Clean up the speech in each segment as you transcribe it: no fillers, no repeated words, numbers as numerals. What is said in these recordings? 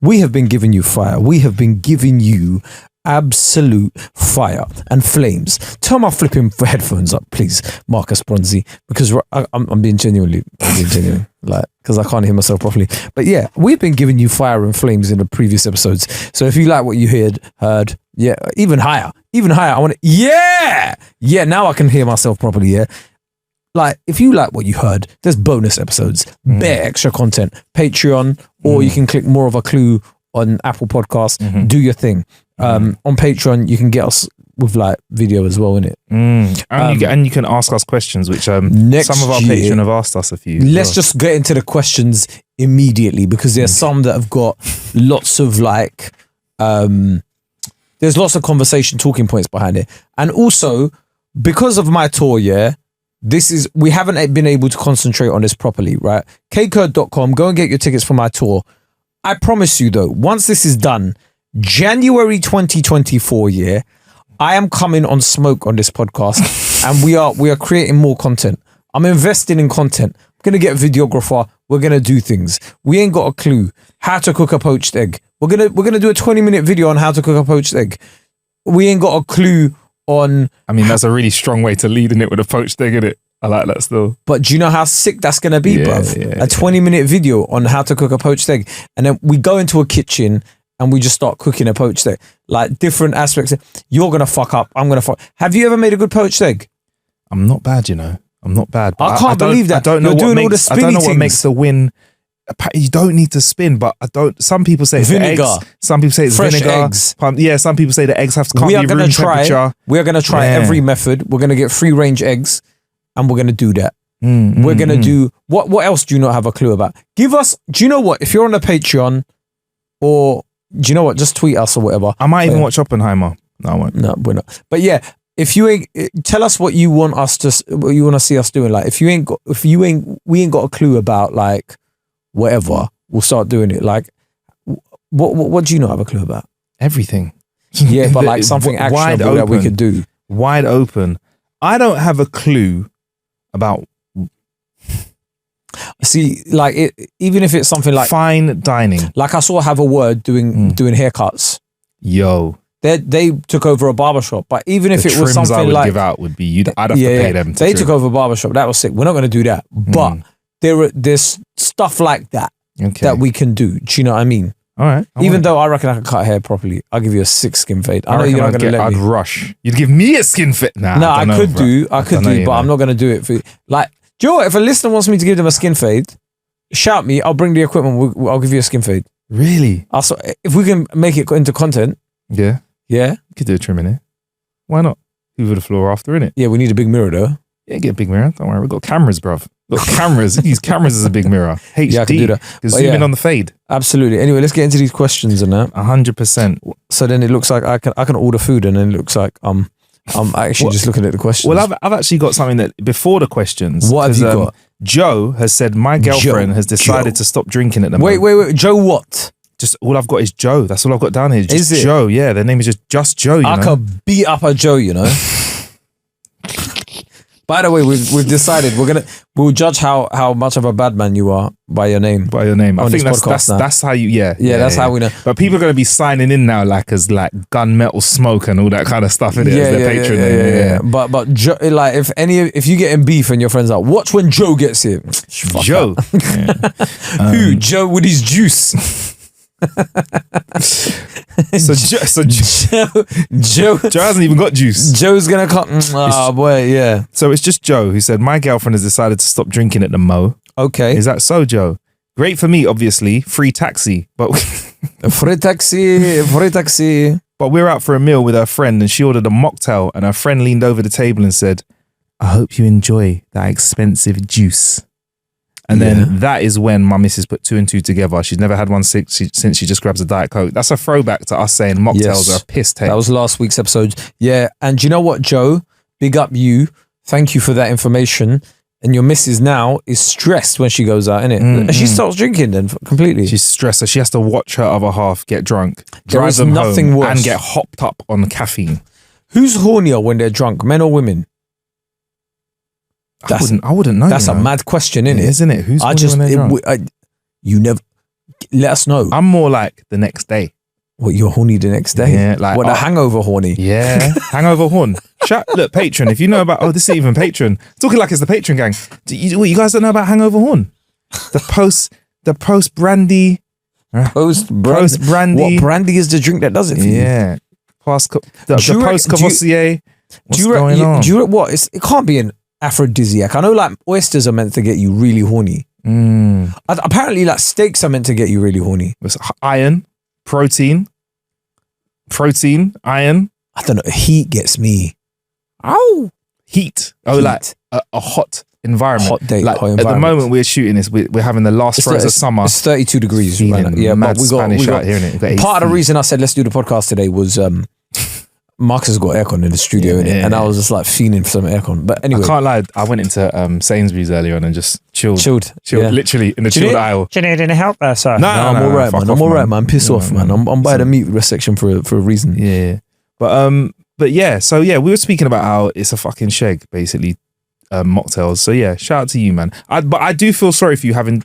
We have been giving you fire. We have been giving you absolute fire and flames. Turn my flipping headphones up, please, Marcus Bronzy, because I'm being genuine, like, because I can't hear myself properly. But yeah, we've been giving you fire and flames in the previous episodes. So if you like what you heard, yeah, even higher. I want to, yeah. Now I can hear myself properly. Yeah, like if you like what you heard, there's bonus episodes, bare extra content, Patreon, or you can click more of a clue on Apple Podcasts. Do your thing. On Patreon, you can get us with like video as well, innit? And you can ask us questions, which some of our Patreon have asked us a few. Let's just get into the questions immediately, because there's some that have got lots of like, there's lots of conversation talking points behind it. And also, because of my tour, we haven't been able to concentrate on this properly, right? Kaekurd.com, go and get your tickets for my tour. I promise you though, once this is done, January 2024, I am coming on smoke on this podcast, and we are creating more content. I'm investing in content. I'm gonna get a videographer. We're gonna do things. We ain't got a clue how to cook a poached egg. We're gonna do a 20-minute video on how to cook a poached egg. We ain't got a clue on. I mean, that's a really strong way to lead in it with a poached egg, innit? I like that still. But do you know how sick that's gonna be, bruv? A 20-minute video on how to cook a poached egg, and then we go into a kitchen and we just start cooking a poached egg. Like different aspects. You're going to fuck up. I'm going to fuck. Have you ever made a good poached egg? I'm not bad, you know. I'm not bad. I can't believe that. I don't know what makes the win. You don't need to spin, but some people say it's vinegar. Eggs. Some people say it's fresh vinegar. Eggs. Yeah, some people say the eggs have to come room temperature. We are going to try every method. We're going to get free range eggs, and we're going to do that. We're going to do, what else do you not have a clue about? Do you know what? If you're on a Patreon, or do you know what? Just tweet us or whatever. I might even watch Oppenheimer. No, I won't. No, we're not. But yeah, if you ain't, tell us what you want us to, what you want to see us doing. Like, we ain't got a clue about like whatever, we'll start doing it. Like, what do you not have a clue about? Everything. Yeah, but like something actionable that we could do. Wide open. I don't have a clue about. See, like even if it's something like fine dining, like I saw Have a Word doing haircuts. Yo, they took over a barbershop, but even if it was something I would give out would be I'd have to pay them. They took over a barbershop. That was sick. We're not going to do that, but there's stuff like that that we can do. Do you know what I mean? All right. Even though I reckon I can cut hair properly, I'll give you a 6 skin fade. I know you're not going to let me. I'd rush. You'd give me a skin fade. Nah, I could do, but I'm not going to do it for you. Like. Do you know what? If a listener wants me to give them a skin fade, shout me. I'll bring the equipment. I'll give you a skin fade. Really? Also, if we can make it into content. Yeah. Yeah. You could do a trim in it. Why not? Hoover the floor after, innit? Yeah, we need a big mirror though. Yeah, get a big mirror. Don't worry. We've got cameras, bruv. We've got cameras. Use cameras as a big mirror. HD. Yeah, I can do that. You can zoom in on the fade. Absolutely. Anyway, let's get into these questions and that. 100%. So then it looks like I can order food, and then it looks like I'm actually just looking at the questions. Well, I've actually got something that before the questions. What have you got? Joe has said my girlfriend has decided to stop drinking at the moment. Wait. Joe what? Just all I've got is Joe. That's all I've got down here. Just is it? Joe. Yeah, their name is just Joe. You know? I could beat up a Joe, you know. By the way, we've decided we'll judge how much of a bad man you are by your name. By your name. I think that's how you. Yeah, that's how we know. But people are going to be signing in now, like as like Gunmetal Smoke and all that kind of stuff in it as their patron name. Yeah. But Joe, like if you get in beef and your friends are, watch when Joe gets here. Joe. Who? Joe with his juice. So Joe hasn't even got juice. Joe's gonna come. Oh boy, yeah. So it's just Joe who said my girlfriend has decided to stop drinking at the Mo. Okay, is that so, Joe? Great for me, obviously. Free taxi, but free taxi. But we're out for a meal with her friend, and she ordered a mocktail, and her friend leaned over the table and said, "I hope you enjoy that expensive juice." And then that is when my missus put 2 and 2 together. She's never had one since she just grabs a Diet Coke. That's a throwback to us saying mocktails are a piss take. That was last week's episode. Yeah. And you know what, Joe? Big up you. Thank you for that information. And your missus now is stressed when she goes out, innit? And she starts drinking then completely. She's stressed. So she has to watch her other half get drunk, drive them home, worse. And get hopped up on caffeine. Who's hornier when they're drunk, men or women? I wouldn't know. That's a mad question, isn't it? Isn't it? Who's when they're drunk? You never. Let us know. I'm more like the next day. What, you're horny the next day? Yeah, like what, the hangover horny? Yeah, hangover horn. Look, Patreon. If you know about, this is even Patreon. Talking like it's the Patreon gang. You guys don't know about hangover horn? The post brandy. Post brandy. What, brandy is the drink that does it for you? Yeah. The post Cavossier. What's going on? What? It can't be an aphrodisiac. I know like oysters are meant to get you really horny. Apparently like steaks are meant to get you really horny. It's iron, protein, iron. I don't know. Heat gets me. Ow. Heat. Like a hot environment. Hot day. Like hot at the moment we're shooting this, we're having the last throes of summer. It's 32 degrees. Right? Yeah, mad but we Spanish got out here, innit? Part of the reason I said let's do the podcast today was Marcus has got aircon in the studio, and I was just like feeling for some aircon. But anyway, I can't lie. I went into Sainsbury's earlier on and just chilled, literally in the chilled aisle. Do you need any help there, sir? No, I'm all right, man. I'm all right, man. Piss off, man. I'm by the meat section for a reason. Yeah, but yeah. So yeah, we were speaking about how it's a fucking sheg, basically, mocktails. So yeah, shout out to you, man. But I do feel sorry for you having.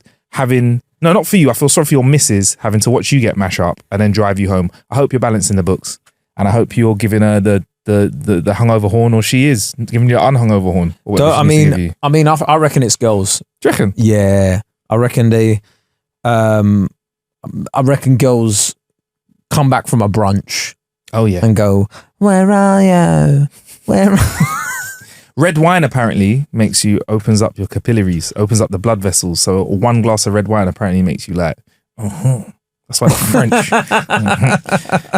No, not for you. I feel sorry for your missus having to watch you get mash up and then drive you home. I hope you're balancing the books. And I hope you're giving her the hungover horn, or she is giving you an unhungover horn. I reckon it's girls. Do you reckon? Yeah, I reckon I reckon girls come back from a brunch. Oh yeah, and go, where are you? Where? Red wine apparently opens up your capillaries, opens up the blood vessels. So one glass of red wine apparently makes you like, That's why it's French.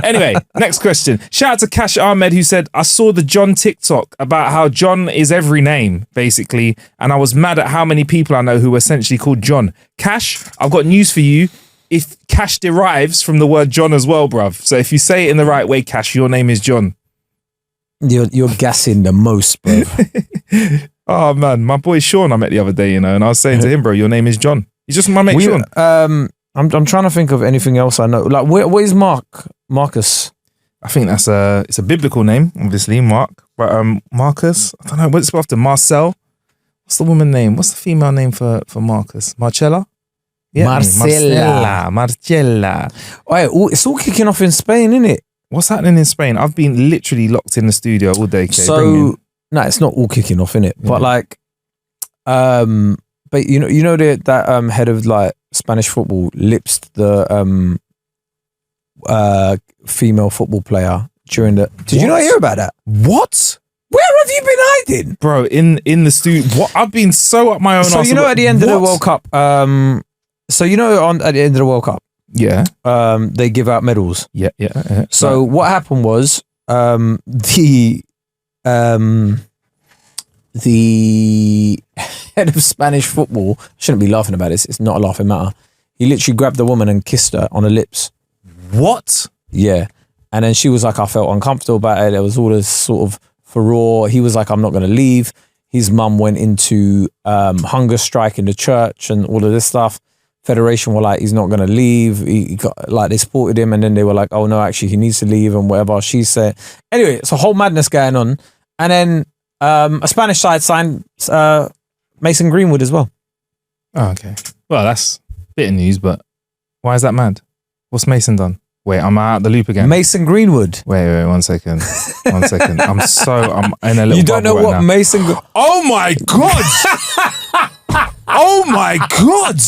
Anyway, next question. Shout out to Cash Ahmed, who said, I saw the John TikTok about how John is every name, basically, and I was mad at how many people I know who are essentially called John. Cash, I've got news for you. If Cash derives from the word John as well, bruv. So if you say it in the right way, Cash, your name is John. You're gassing the most, bruv. Oh, man. My boy Sean I met the other day, and I was saying to him, bro, your name is John. He's just my mate Sean. I'm trying to think of anything else I know. Like, what is Marcus? I think it's a biblical name, obviously, Mark. But Marcus, I don't know, what's it after? Marcel? What's the woman name? What's the female name for Marcus? Marcella? Yeah, Marcella. Oh, it's all kicking off in Spain, isn't it? What's happening in Spain? I've been literally locked in the studio all day. So, no, it's not all kicking off, innit? Yeah. But like, but you know that head of like Spanish football lipsed the female football player during the. Did you not hear about that? What? Where have you been hiding, bro? In the studio. What? I've been so up my own. So at the end of the World Cup, at the end of the World Cup, yeah, they give out medals. Yeah. So what happened was the head of Spanish football, shouldn't be laughing about this, it's not a laughing matter. He literally grabbed the woman and kissed her on the lips. What? Yeah. And then she was like, I felt uncomfortable about it. There was all this sort of furore. He was like, I'm not going to leave. His mum went into hunger strike in the church and all of this stuff. Federation were like, he's not going to leave. He got, like, they supported him, and then they were like, oh no, actually he needs to leave and whatever she said. Anyway, it's a whole madness going on. And then a Spanish side signed Mason Greenwood as well. Oh, okay. Well, that's a bit of news, but why is that mad? What's Mason done? Wait, I'm out the loop again. Mason Greenwood. Wait, 1 second. 1 second. I'm in a little. You don't know what now. Mason. Oh my god! Oh my god!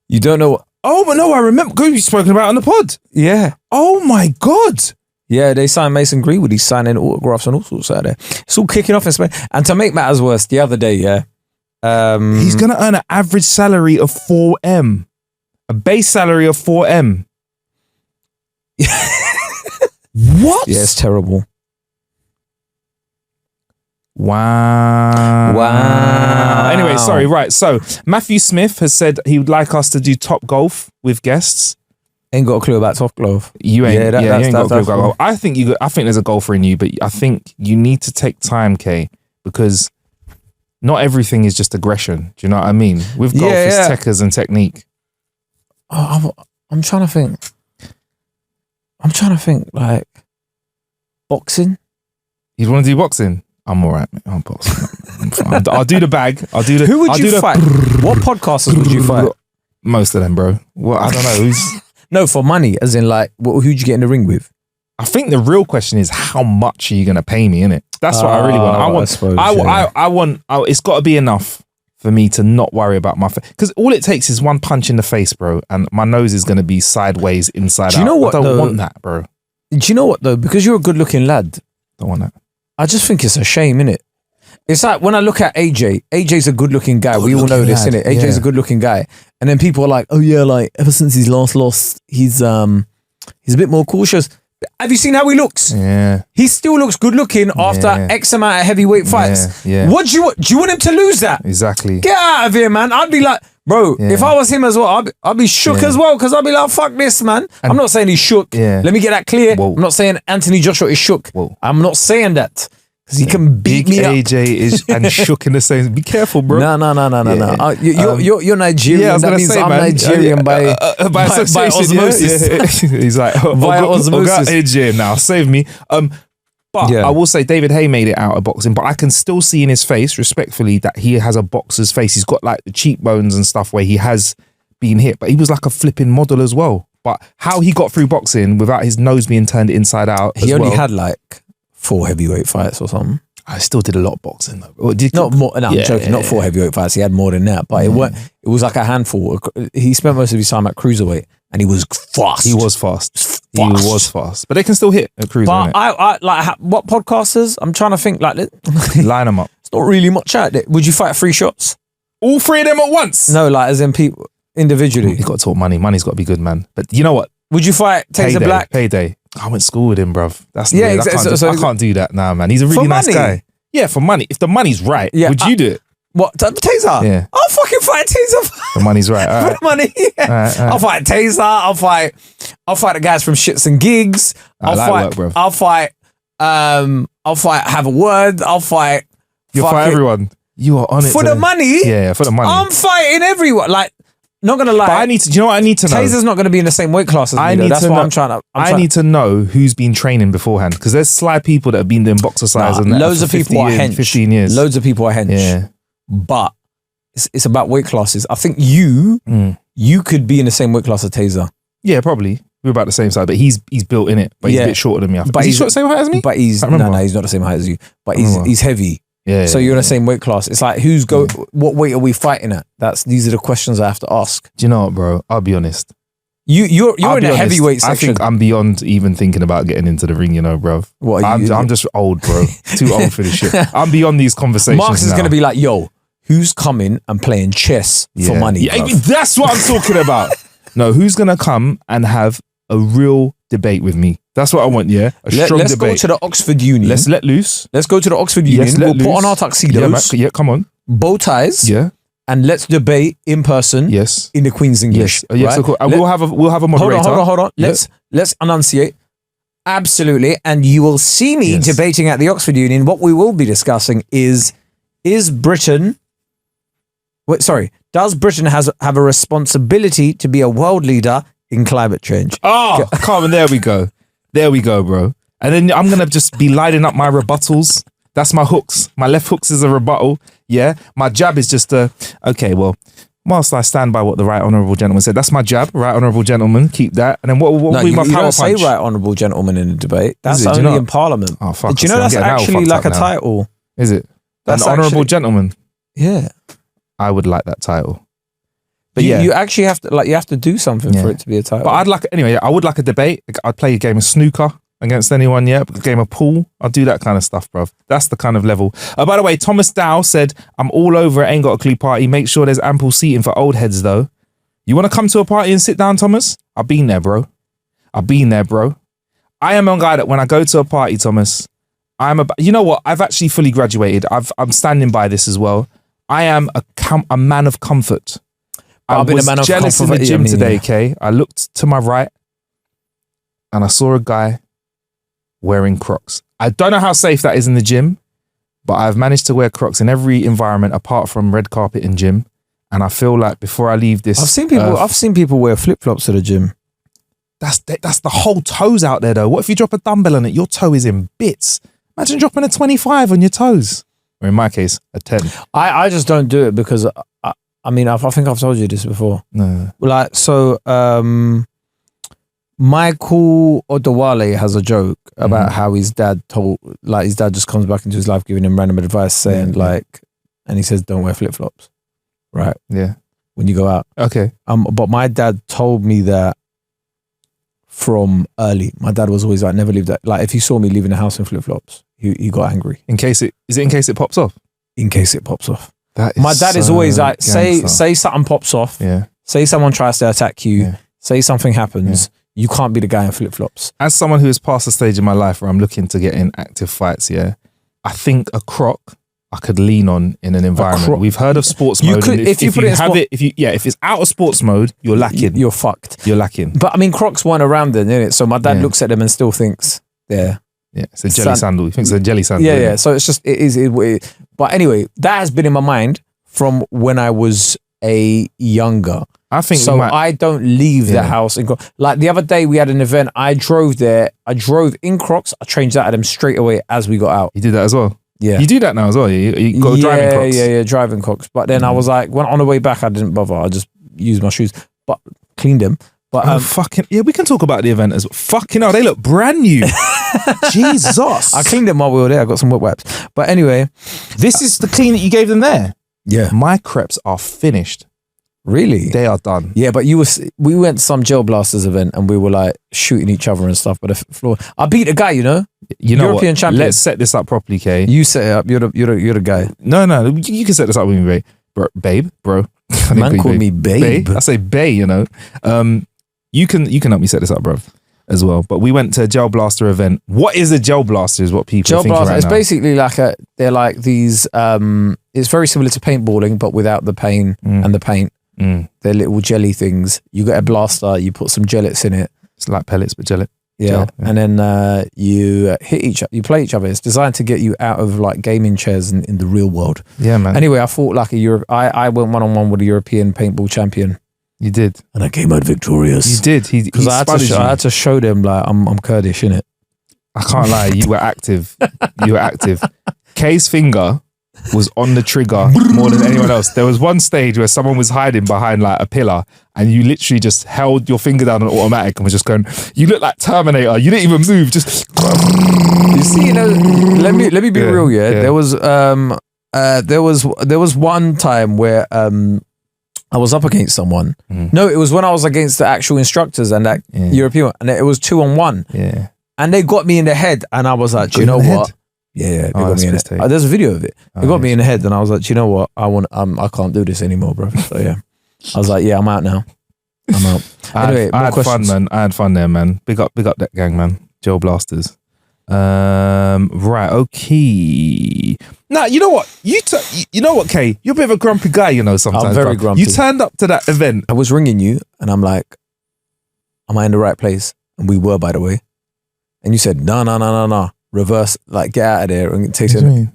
You don't know what? Oh, but no, I remember. You've spoken about it on the pod. Yeah. Oh my god. Yeah, they signed Mason Greenwood. He's signing autographs and all sorts out there. It's all kicking off in Spain. And to make matters worse, the other day, he's going to earn an average salary of 4M. A base salary of 4M. What? Yeah, it's terrible. Wow. Anyway, sorry, right. So, Matthew Smith has said he would like us to do Top Golf with guests. Ain't got a clue about Top Golf. You ain't, you ain't got a clue about golf. I think there's a golfer in you, but I think you need to take time, Kae, because not everything is just aggression. Do you know what I mean? With golf, it's techers and technique. Oh, I'm trying to think like boxing. You'd want to do boxing? I'm all right, mate. I'll box. I'll do the bag. Who would you fight? What podcasters would you fight? Most of them, bro. Well, I don't know. No, for money, as in like, who'd you get in the ring with? I think the real question is how much are you going to pay me, innit? That's what I really want. I want, it's got to be enough for me to not worry about my face. Because all it takes is one punch in the face, bro, and my nose is going to be sideways, inside out. Do you know what, I don't want that, bro. Do you know what, though? Because you're a good-looking lad. Don't want that. I just think it's a shame, innit? It's like when I look at AJ's a good-looking guy. We all know this, innit? AJ's a good-looking guy. And then people are like, oh yeah, like ever since his last loss, he's a bit more cautious. Have you seen how he looks? Yeah. He still looks good-looking after X amount of heavyweight fights. Yeah. What do you want? Do you want him to lose that? Exactly. Get out of here, man. I'd be like, bro, if I was him as well, I'd be shook as well, because I'd be like, fuck this, man. I'm not saying he's shook. Let me get that clear. Whoa. I'm not saying Anthony Joshua is shook. Whoa. I'm not saying that. Because he can beat me up. AJ is and shook in the same. Be careful, bro. No. You're Nigerian. Yeah, that means say, I'm man, Nigerian by osmosis. Yeah. He's like, via osmosis. AJ now, save me. But I will say David Haye made it out of boxing, but I can still see in his face, respectfully, that he has a boxer's face. He's got like the cheekbones and stuff where he has been hit, but he was like a flipping model as well. But how he got through boxing without his nose being turned inside out, he only had like 4 heavyweight fights or something. I still did a lot of boxing though. Not more. No, I'm joking. Not 4 heavyweight fights. He had more than that, but it was like a handful. He spent most of his time at cruiserweight, and he was fast. He was fast. But they can still hit a cruiser. But I like what podcasters? I'm trying to think. Like, line them up. It's not really much out there. Would you fight 3 shots? All 3 of them at once? No, like as in people individually. You got to talk money. Money's got to be good, man. But you know what? Would you fight Taser Black? Payday. I went to school with him, bruv. That's exactly. I can't do that now, man. He's a really nice guy. Yeah, for money. If the money's right, would you do it? What? Taser? Yeah. I'll fucking fight Taser. The money's right. All right. For the money. Yeah. All right. I'll fight Taser. I'll fight the guys from Shits and Gigs. I'll fight Have a Word. I'll fight. You'll fight everyone. You are on it for the money. Yeah, for the money. I'm fighting everyone. Like, not gonna lie. But I need to. Do you know what I need to know? Taser's not gonna be in the same weight class as me. That's what I'm trying to. I need to know who's been training beforehand, because there's sly people that have been doing boxer size and loads of people are hench. 15 years. Loads of people are hench. Yeah. But it's about weight classes. I think you could be in the same weight class as Taser. Yeah, probably. We're about the same size, but he's built in it. But he's a bit shorter than me. But he's the same height as me. But he's he's not the same height as you. But he's heavy. Yeah. So you're in the same weight class. It's like what weight are we fighting at? These are the questions I have to ask. Do you know what, bro? I'll be honest. You're in a heavyweight section. I think I'm beyond even thinking about getting into the ring, bro. What I'm just old, bro. Too old for this shit. I'm beyond these conversations. Marcus is gonna be like, yo, who's coming and playing chess for money? Yeah, that's what I'm talking about. No, who's gonna come and have a real debate with me? That's what I want, yeah? Let's debate. Go to the Oxford Union. Let's let loose. Let's go to the Oxford Union. We'll put on our tuxedos. Yeah, come on. Bow ties. Yeah. And let's debate in person. Yes. In the Queen's English. Yes. Yes. Right? We'll have a moderator. Hold on. Let's enunciate. Absolutely. And you will see me debating at the Oxford Union. What we will be discussing is Britain... Does Britain have a responsibility to be a world leader in climate change? Oh, come on. There we go. There we go, bro. And then I'm going to just be lining up my rebuttals. That's my hooks. My left hooks is a rebuttal. Yeah. My jab is just whilst I stand by what the right honourable gentleman said, that's my jab. Right honourable gentleman, keep that. And then what will be my power punch? You don't say right honourable gentleman in a debate. That's only in Parliament. Oh, fuck. Do you know that's actually like a title? Is it? That's an honourable gentleman? Yeah. I would like that title. But you actually have to do something for it to be a title. But I would like a debate. I'd play a game of snooker against anyone, a game of pool. I'll do that kind of stuff, bruv. That's the kind of level. By the way, Thomas Dow said, I'm all over it, ain't got a clue party. Make sure there's ample seating for old heads though. You want to come to a party and sit down, Thomas? I've been there, bro. I am a guy that when I go to a party, Thomas, you know what? I've actually fully graduated. I'm standing by this as well. I am a man of comfort. I was jealous in the gym today, Kae. I looked to my right and I saw a guy wearing Crocs. I don't know how safe that is in the gym, but I've managed to wear Crocs in every environment apart from red carpet and gym. And I feel like before I leave this, I've seen people wear flip-flops to the gym. That's the whole toes out there though. What if you drop a dumbbell on it? Your toe is in bits. Imagine dropping a 25 on your toes. Or in my case, a 10. I just don't do it because I mean, I think I've told you this before. No. Like, so Michael Odewale has a joke about how his dad just comes back into his life giving him random advice saying and he says, don't wear flip-flops, right? Yeah. When you go out. Okay. But my dad told me that from early. My dad was always like, never leave that. Like, if he saw me leaving the house in flip-flops, he got angry. In case it pops off? In case it pops off. My dad is always like, say something pops off. Yeah. Say someone tries to attack you. Yeah. Say something happens. Yeah. You can't be the guy in flip-flops. As someone who has passed a stage in my life where I'm looking to get in active fights, I think a croc I could lean on in an environment. We've heard of sports mode. If it's out of sports mode, you're lacking. You're fucked. You're lacking. But I mean, Crocs weren't around then, innit? So my dad looks at them and still thinks they're... Yeah, it's a jelly sandal. He thinks it's a jelly sandal. Yeah. So it's just, it is. But anyway, that has been in my mind from when I was a younger. I think so. I don't leave the house and go. Like the other day, we had an event. I drove there. I drove in Crocs. I changed out of them straight away as we got out. You did that as well. Yeah, you do that now as well. You go driving Crocs. Yeah, driving Crocs. But then I was like, when on the way back, I didn't bother. I just used my shoes, but cleaned them. But we can talk about the event as well. Fucking hell, they look brand new. Jesus, I cleaned them while we were there. I got some wet wipes. But anyway, this is the clean that you gave them there. Yeah, my crepes are finished. Really? They are done. Yeah, but we went to some Gel Blasters event and we were like shooting each other and stuff. But the floor, I beat a guy, European champion. Let's set this up properly, Kae. You set it up. You're the guy. No, you can set this up with me, babe, bro. Man called me babe. I say bae, You can help me set this up, bro, as well. But we went to a Gel Blaster event. What is a Gel Blaster? Is what people are thinking right now. It's basically like they're like these. It's very similar to paintballing, but without the pain and the paint. They're little jelly things. You get a blaster. You put some gellets in it. It's like pellets, but gellet. Yeah, and then you hit each other. You play each other. It's designed to get you out of like gaming chairs in the real world. Yeah, man. Anyway, I fought like I went 1-on-1 with a European paintball champion. You did, and I came out victorious. You did. Because I had to show them like I'm Kurdish, innit? I can't lie. You were active. Kae's finger was on the trigger more than anyone else. There was one stage where someone was hiding behind like a pillar and you literally just held your finger down on automatic and was just going, you look like Terminator. You didn't even move. Just you see, let me be real. There was one time where I was up against someone. No, it was when I was against the actual instructors and that European, and it was 2-on-1. Yeah. And they got me in the head and I was like, do you know what? Yeah, they got me in it. There's a video of it. They got me in the head, and I was like, "Do you know what? I can't do this anymore, bro." So yeah, I was like, "Yeah, I'm out now. I'm out." Anyway, I had fun, man. I had fun there, man. Big up that gang, man. Gel Blasters. Right, okay. Now you know what? You know what, Kae? You're a bit of a grumpy guy, sometimes. I'm very grumpy. You turned up to that event. I was ringing you, and I'm like, "Am I in the right place?" And we were, by the way. And you said, "No. Reverse, like get out of there and take it."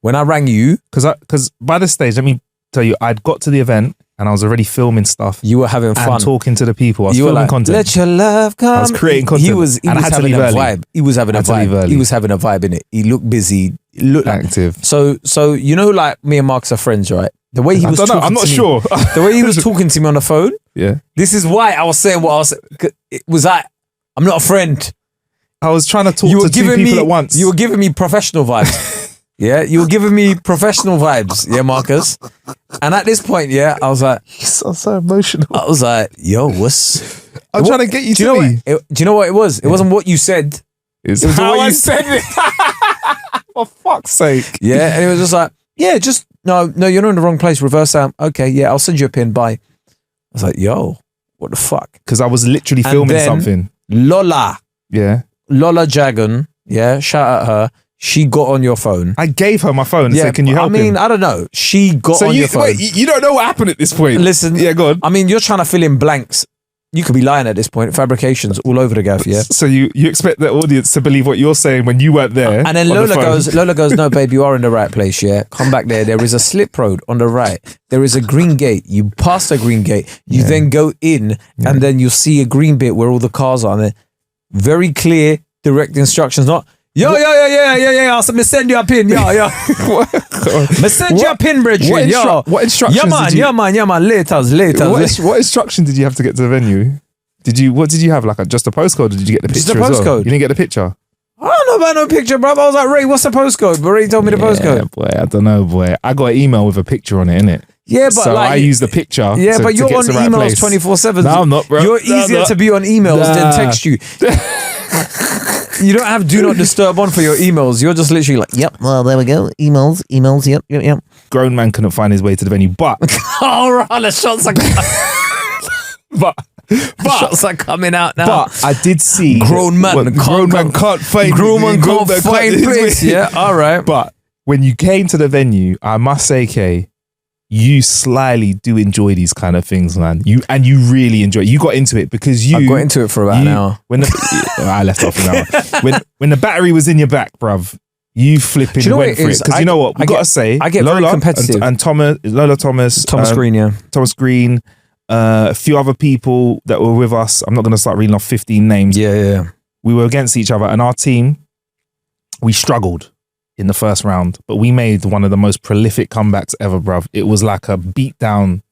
When I rang you, because by this stage, let me tell you, I'd got to the event and I was already filming stuff. You were having fun, and talking to the people. I was filming content. Let your love come. I was creating content. He was having a vibe. He was having a vibe. He was having a vibe in it. He looked busy. He looked active. So like me and Marcus are friends, right? The way he was talking I'm not sure. The way he was talking to me on the phone. Yeah. This is why I was saying what I was. It was like, I'm not a friend. I was trying to talk to two people at once. You were giving me professional vibes. Yeah, you were giving me professional vibes. Yeah, Marcus. And at this point, I was like... You sound so emotional. I was like, yo, what's... I'm trying to get you to me. Do you know what it was? It wasn't what you said. It was how I said it. For fuck's sake. Yeah, and it was just like, no, you're not in the wrong place. Reverse Sam. Okay, yeah, I'll send you a pin. Bye. I was like, yo, what the fuck? Because I was literally filming something. Lola. Yeah. Lola Jagan, shout out her. She got on your phone. I gave her my phone and said, "Can you help him?" I don't know. She got on your phone. Wait, you don't know what happened at this point. Listen, go on. I mean, you're trying to fill in blanks. You could be lying at this point. Fabrications all over the gaff, yeah. So you expect the audience to believe what you're saying when you weren't there. And then Lola goes, "No, babe, you are in the right place, yeah. Come back there. There is a slip road on the right. There is a green gate. You pass the green gate. You then go in, and then you'll see a green bit where all the cars are. And very clear." Direct instructions, not So me send you a pin. Me send you a pin, brethren. What instructions? Yeah, man. Laters. What instruction did you have to get to the venue? What did you have? Like just a postcode? Or did you get the picture? Just a postcode. As well? You didn't get the picture. I don't know about no picture, bro. I was like, Ray, what's the postcode? But Ray told me the postcode. Boy, I don't know, boy. I got an email with a picture on it, innit? Yeah, but so like, I use the picture. Yeah, but you're on emails 24/7. No, I'm not, bro. You're easier to be on emails than text you. You don't have do not disturb on for your emails. You're just literally like, yep, well, there we go. Emails, yep. Grown man couldn't find his way to the venue, but all right, the shots are but shots are coming out now. But I did see grown man can't find place. Yeah, all right. But when you came to the venue, I must say, Kae, you slyly do enjoy these kind of things, man. You really enjoy it. You got into it because I got into it for about an hour. I left off an hour. When the battery was in your back, bruv, you flipping went for it. Because you know what? We got to say, I get Lola very competitive. And Lola Thomas. Thomas Green, yeah. Thomas Green. A few other people that were with us. I'm not going to start reading off 15 names. Yeah. We were against each other, and our team, we struggled in the first round, but we made one of the most prolific comebacks ever, bruv. It was like a beatdown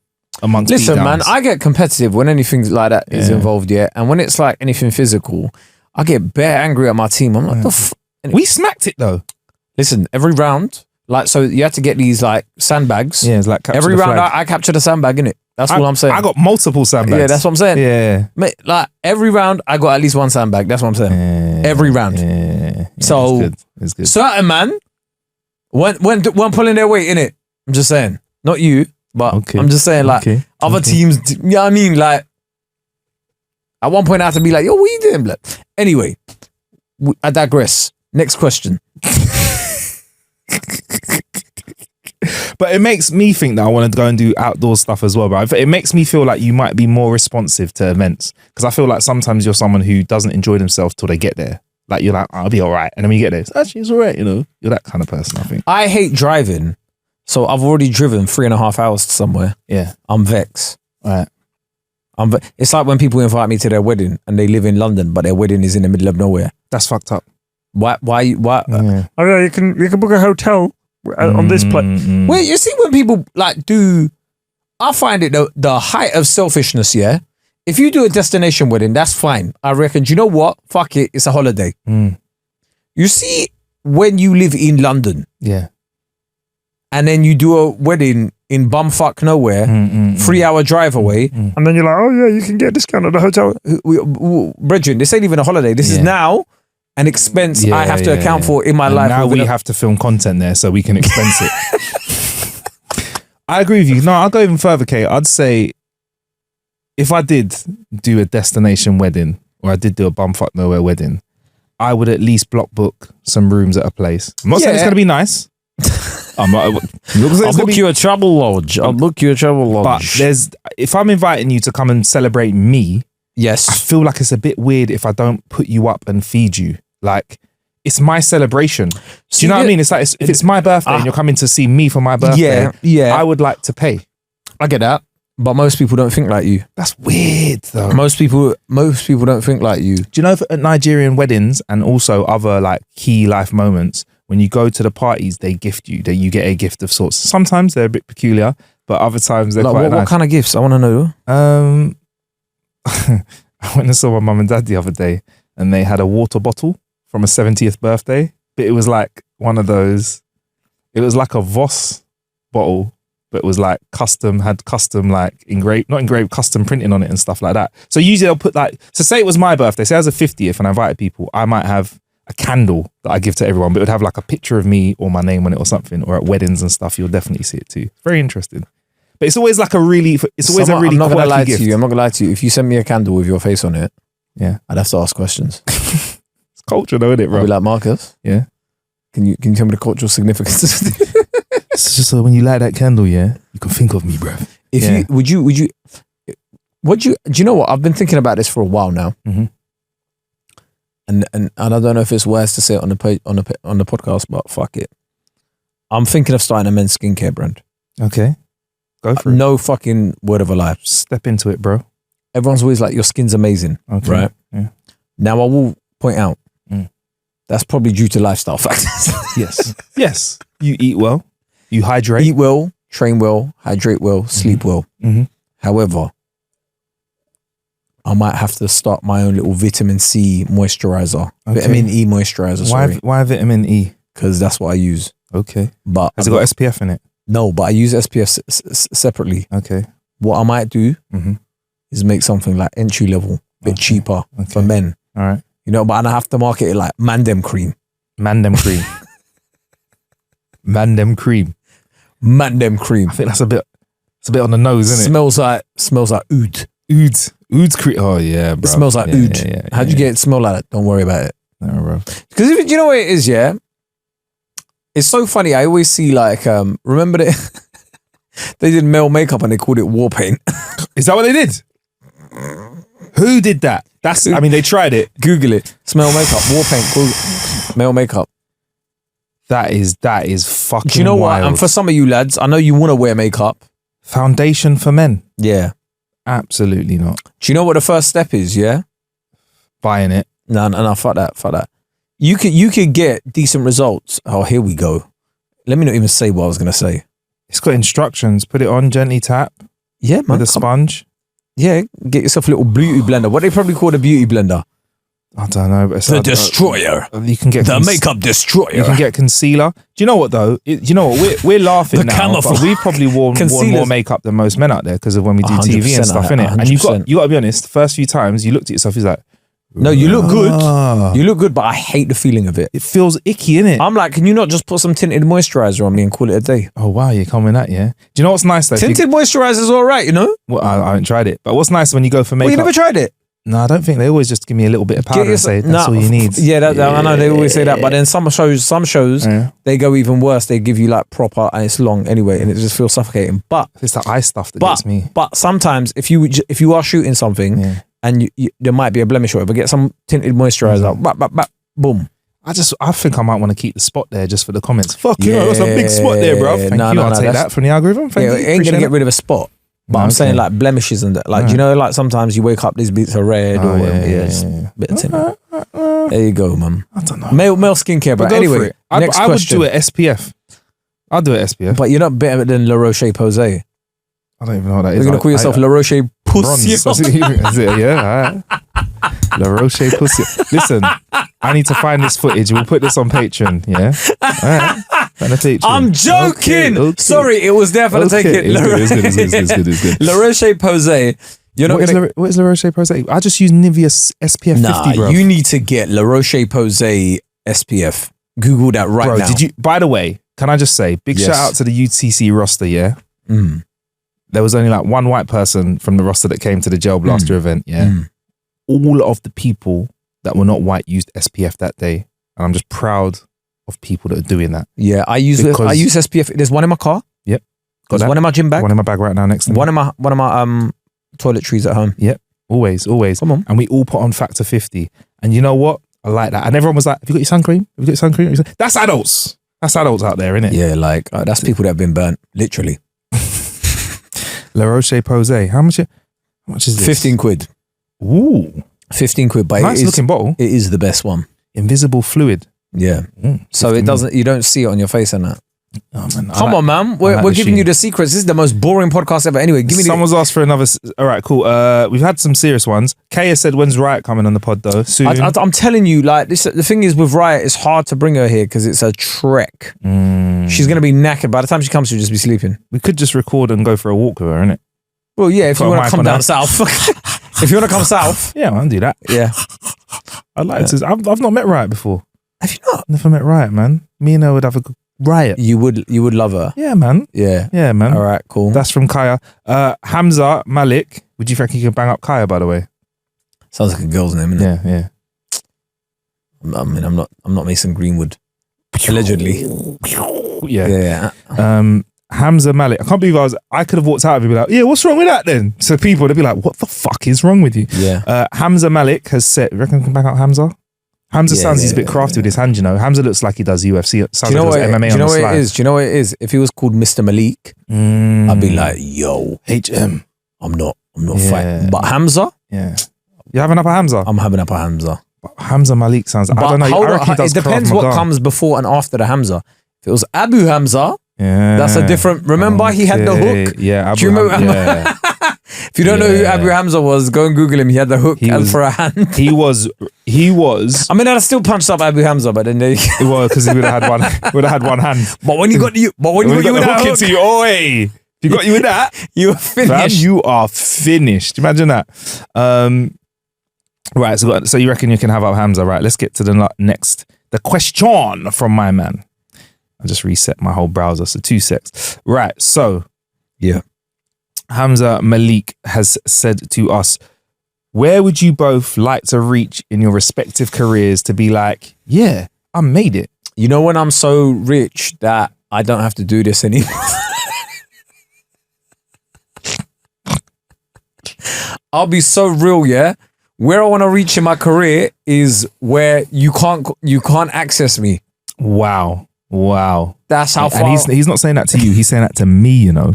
amongst Listen, beatdowns. man, I get competitive when anything like that is involved, and when it's like anything physical, I get bare angry at my team. I'm like, we smacked it though. Listen, every round, like, so you had to get these like sandbags. Yeah, it's like every round I captured a sandbag, innit? That's what I'm saying. I got multiple sandbags. Yeah, that's what I'm saying. Yeah. Mate, like every round I got at least one sandbag. That's what I'm saying. Every round. Yeah. So it's good. Certain man when pulling their weight in it. I'm just saying, not you, but I'm just saying, like other teams. You know what I mean? Like at one point I had to be like, yo, what are you doing, blood? Anyway, I digress. Next question. But it makes me think that I want to go and do outdoor stuff as well, bro. It makes me feel like you might be more responsive to events, because I feel like sometimes you're someone who doesn't enjoy themselves till they get there. Like you're like, I'll be all right, and then when you get there, it's all right. You know, you're that kind of person. I think I hate driving, so I've already driven 3.5 hours to somewhere. Yeah, I'm vexed. Right. It's like when people invite me to their wedding and they live in London, but their wedding is in the middle of nowhere. That's fucked up. Why? Yeah. Oh yeah, you can book a hotel on this place. Well, you see when people like do, I find it the height of selfishness. Yeah, if you do a destination wedding, that's fine. I reckon. Do you know what? Fuck it, it's a holiday. You see, when you live in London, and then you do a wedding in bumfuck nowhere, 3-hour drive away, and then you're like, oh yeah, you can get a discount at the hotel. Brethren, this ain't even a holiday. This is now an expense I have to account for in my life. Now we have to film content there so we can expense it. I agree with you. No, I'll go even further, Kae. I'd say if I did do a destination wedding, or I did do a bumfuck nowhere wedding, I would at least block book some rooms at a place. I'm not saying it's going to be nice. I'll book you a travel lodge. But if I'm inviting you to come and celebrate me, yes, I feel like it's a bit weird if I don't put you up and feed you. Like, it's my celebration. Do you know what I mean? It's like, if it's my birthday and you're coming to see me for my birthday, I would like to pay. I get that, but most people don't think like you. That's weird, though. Most people don't think like you. Do you know at Nigerian weddings and also other like key life moments, when you go to the parties, they gift you. You get a gift of sorts. Sometimes they're a bit peculiar, but other times they're quite nice. What kind of gifts? I want to know. I went and saw my mum and dad the other day, and they had a water bottle from a 70th birthday, but it was like one of those, it was like a Voss bottle, but it was like custom custom printing on it and stuff like that. So usually they'll put like, so say it was my birthday, say I was a 50th and I invited people, I might have a candle that I give to everyone, but it would have like a picture of me or my name on it or something, or at weddings and stuff, you'll definitely see it too. Very interesting. But it's always like a really quirky gift. I'm not gonna lie to you. If you send me a candle with your face on it, I'd have to ask questions. It's culture though, isn't it, bro? I'd be like, Marcus, can you tell me the cultural significance? It's just so when you light that candle, you can think of me, bro. Do you know what? I've been thinking about this for a while now. And I don't know if it's wise to say it on the podcast, but fuck it. I'm thinking of starting a men's skincare brand. Okay. Go for it. No fucking word of a lie. Step into it, bro. Everyone's always like, your skin's amazing. Okay. Right? Yeah. Now I will point out, That's probably due to lifestyle factors. Yes. You eat well. You hydrate. Eat well, train well, hydrate well, sleep well. However, I might have to start my own little vitamin C moisturizer. Okay. Vitamin E moisturizer, sorry. Why vitamin E? Because that's what I use. Okay. But has it got SPF in it? No, but I use SPF separately. Okay. What I might do is make something like entry level, bit cheaper for men. All right. You know, but I have to market it like Mandem cream. Mandem cream. Mandem cream. Mandem cream. I think it's a bit on the nose, isn't it? Smells like oud. Oud's cream. Oh yeah, bro. It smells like oud. How'd you get it smell like that? Don't worry about it. No, bro. Because do you know what it is, yeah? It's so funny. I always see like, remember that they did male makeup and they called it war paint. Is that what they did? Who did that? They tried it. Google it. Smell makeup, war paint, male makeup. That is fucking Do you know wild. what? And for some of you lads, I know you want to wear makeup. Foundation for men? Yeah. Absolutely not. Do you know what the first step is, yeah? Buying it. No, fuck that. You could get decent results. Oh, here we go. Let me not even say what I was going to say. It's got instructions. Put it on, gently tap. Yeah, man. With a sponge. Yeah, get yourself a little beauty blender. What they probably call a beauty blender? I don't know. But the destroyer. You can get the makeup destroyer. You can get concealer. Do you know what though? We're laughing now. Camouflage. But we've probably worn more makeup than most men out there because of when we do TV and stuff, innit? And you got to be honest. The first few times you looked at yourself, he's like, no, you look good. You look good, but I hate the feeling of it. It feels icky, innit? I'm like, can you not just put some tinted moisturizer on me and call it a day? Oh wow, you're coming at yeah. Do you know what's nice though? Tinted moisturizer's all right, you know. Well, I haven't tried it, but what's nice when you go for makeup? Well, you never tried it. No, I don't think they always just give me a little bit of powder and say that's all you need. Yeah, I know they always say that, but then some shows they go even worse. They give you like proper, and it's long anyway, and it just feels suffocating. But it's the eye stuff that gets me. But sometimes if you are shooting something and there might be a blemish or whatever, get some tinted moisturizer. Boom. I think I might want to keep the spot there just for the comments. Fuck you, that's a big spot there, bro. Thank you. I'll take that from the algorithm. Thank you. It ain't gonna get rid of a spot. But I'm saying like blemishes and that. Like, do you know, like sometimes you wake up, these bits are red or bit of tint. There you go, man. I don't know. Male skincare, but anyway, next question. I would do it SPF. I'll do it SPF. But you're not better than La Roche-Posay. I don't even know what that is. You're going to call yourself La Roche-Pussy. Is it? Yeah, all right. La Roche-Pussy. Listen, I need to find this footage. We'll put this on Patreon, yeah? All right. I'm joking. Okay. Sorry, it was there for the take it. It's good. La Roche-Posay. You're not what is La Roche-Posay? I just use Nivea SPF 50, bro. You need to get La Roche-Posay SPF. Google that right now. By the way, can I just say, big shout out to the UTC roster, yeah? There was only like one white person from the roster that came to the Gel Blaster event, yeah? All of the people that were not white used SPF that day. And I'm just proud of people that are doing that. Yeah, I use SPF. There's one in my car. Yep. There's one in my gym bag. One in my bag right now next to me. One of my toiletries at home. Yep. Always. Come on. And we all put on factor 50. And you know what? I like that. And everyone was like, have you got your sun cream? Have you got your sun cream? That's adults. That's adults out there, innit? Yeah, like that's people that have been burnt, literally. La Roche-Posay. How much is this? 15 quid. Ooh. 15 quid, but nice looking bottle. It is the best one. Invisible fluid. Yeah. So you don't see it on your face and that. Oh, man, Come on, man. We're giving you the secrets. This is the most boring podcast ever. Anyway, Someone's asked for another. All right, cool. We've had some serious ones. Kae has said, when's Riot coming on the pod though? Soon. I'm telling you, like this. The thing is with Riot, it's hard to bring her here because it's a trek. She's gonna be knackered by the time she comes. She'll just be sleeping. We could just record and go for a walk with her, innit? Well, yeah. If you want to come down south, if you want to come south, yeah, I'll do that. Yeah, I'd like to. I've not met Riot before. Have you not? Never met Riot, man. Me and her would have a good Riot. You would love her. Yeah, man. Yeah, man. All right, cool. That's from Kaya. Hamza Malik. Would you think you can bang up Kaya? By the way, sounds like a girl's name, isn't it? Yeah. I mean, I'm not Mason Greenwood. Allegedly. Yeah. Hamza Malik. I can't believe I could have walked out and be like, yeah, what's wrong with that then? So people, they'd be like, what the fuck is wrong with you? Yeah. Hamza Malik has said, you reckon I can bang up Hamza? Hamza sounds he's a bit crafty with his hand, you know. Hamza looks like he does UFC. Sounds like he does MMA on the slide. Do you know what it is? If he was called Mr. Malik, I'd be like, yo, I'm not fighting. But Hamza? Yeah. You having up a Hamza? I'm having up a Hamza. Hamza Malik sounds. I But don't know. hold I reckon on, he does it depends Krav what Maga. comes before and after the Hamza. If it was Abu Hamza, Yeah, that's a different. Remember, he had the Okay. hook. Yeah, Do you remember? yeah. If you don't know who Yeah. Abu Hamza was, go and Google him. He had the hook He and was- for a hand. He was. I mean, I still punched up Abu Hamza, but then they. Well, because he would have had one. Would have had one hand. But when you got you, When with the that hook hook, into you, oi! If you got you with that, you were fam, finished. you are finished. Imagine that. Right. So you reckon you can have up Hamza? Right. Let's get to the next. The question from my man. I just reset my whole browser. So 2 secs. Right. So Yeah. Hamza Malik has said to us, where would you both like to reach in your respective careers to be like, yeah, I made it? You know when I'm so rich that I don't have to do this anymore. I'll be so real, yeah. Where I want to reach in my career is where you can't access me. Wow. That's how far. And he's not saying that to you. He's saying that to me, you know.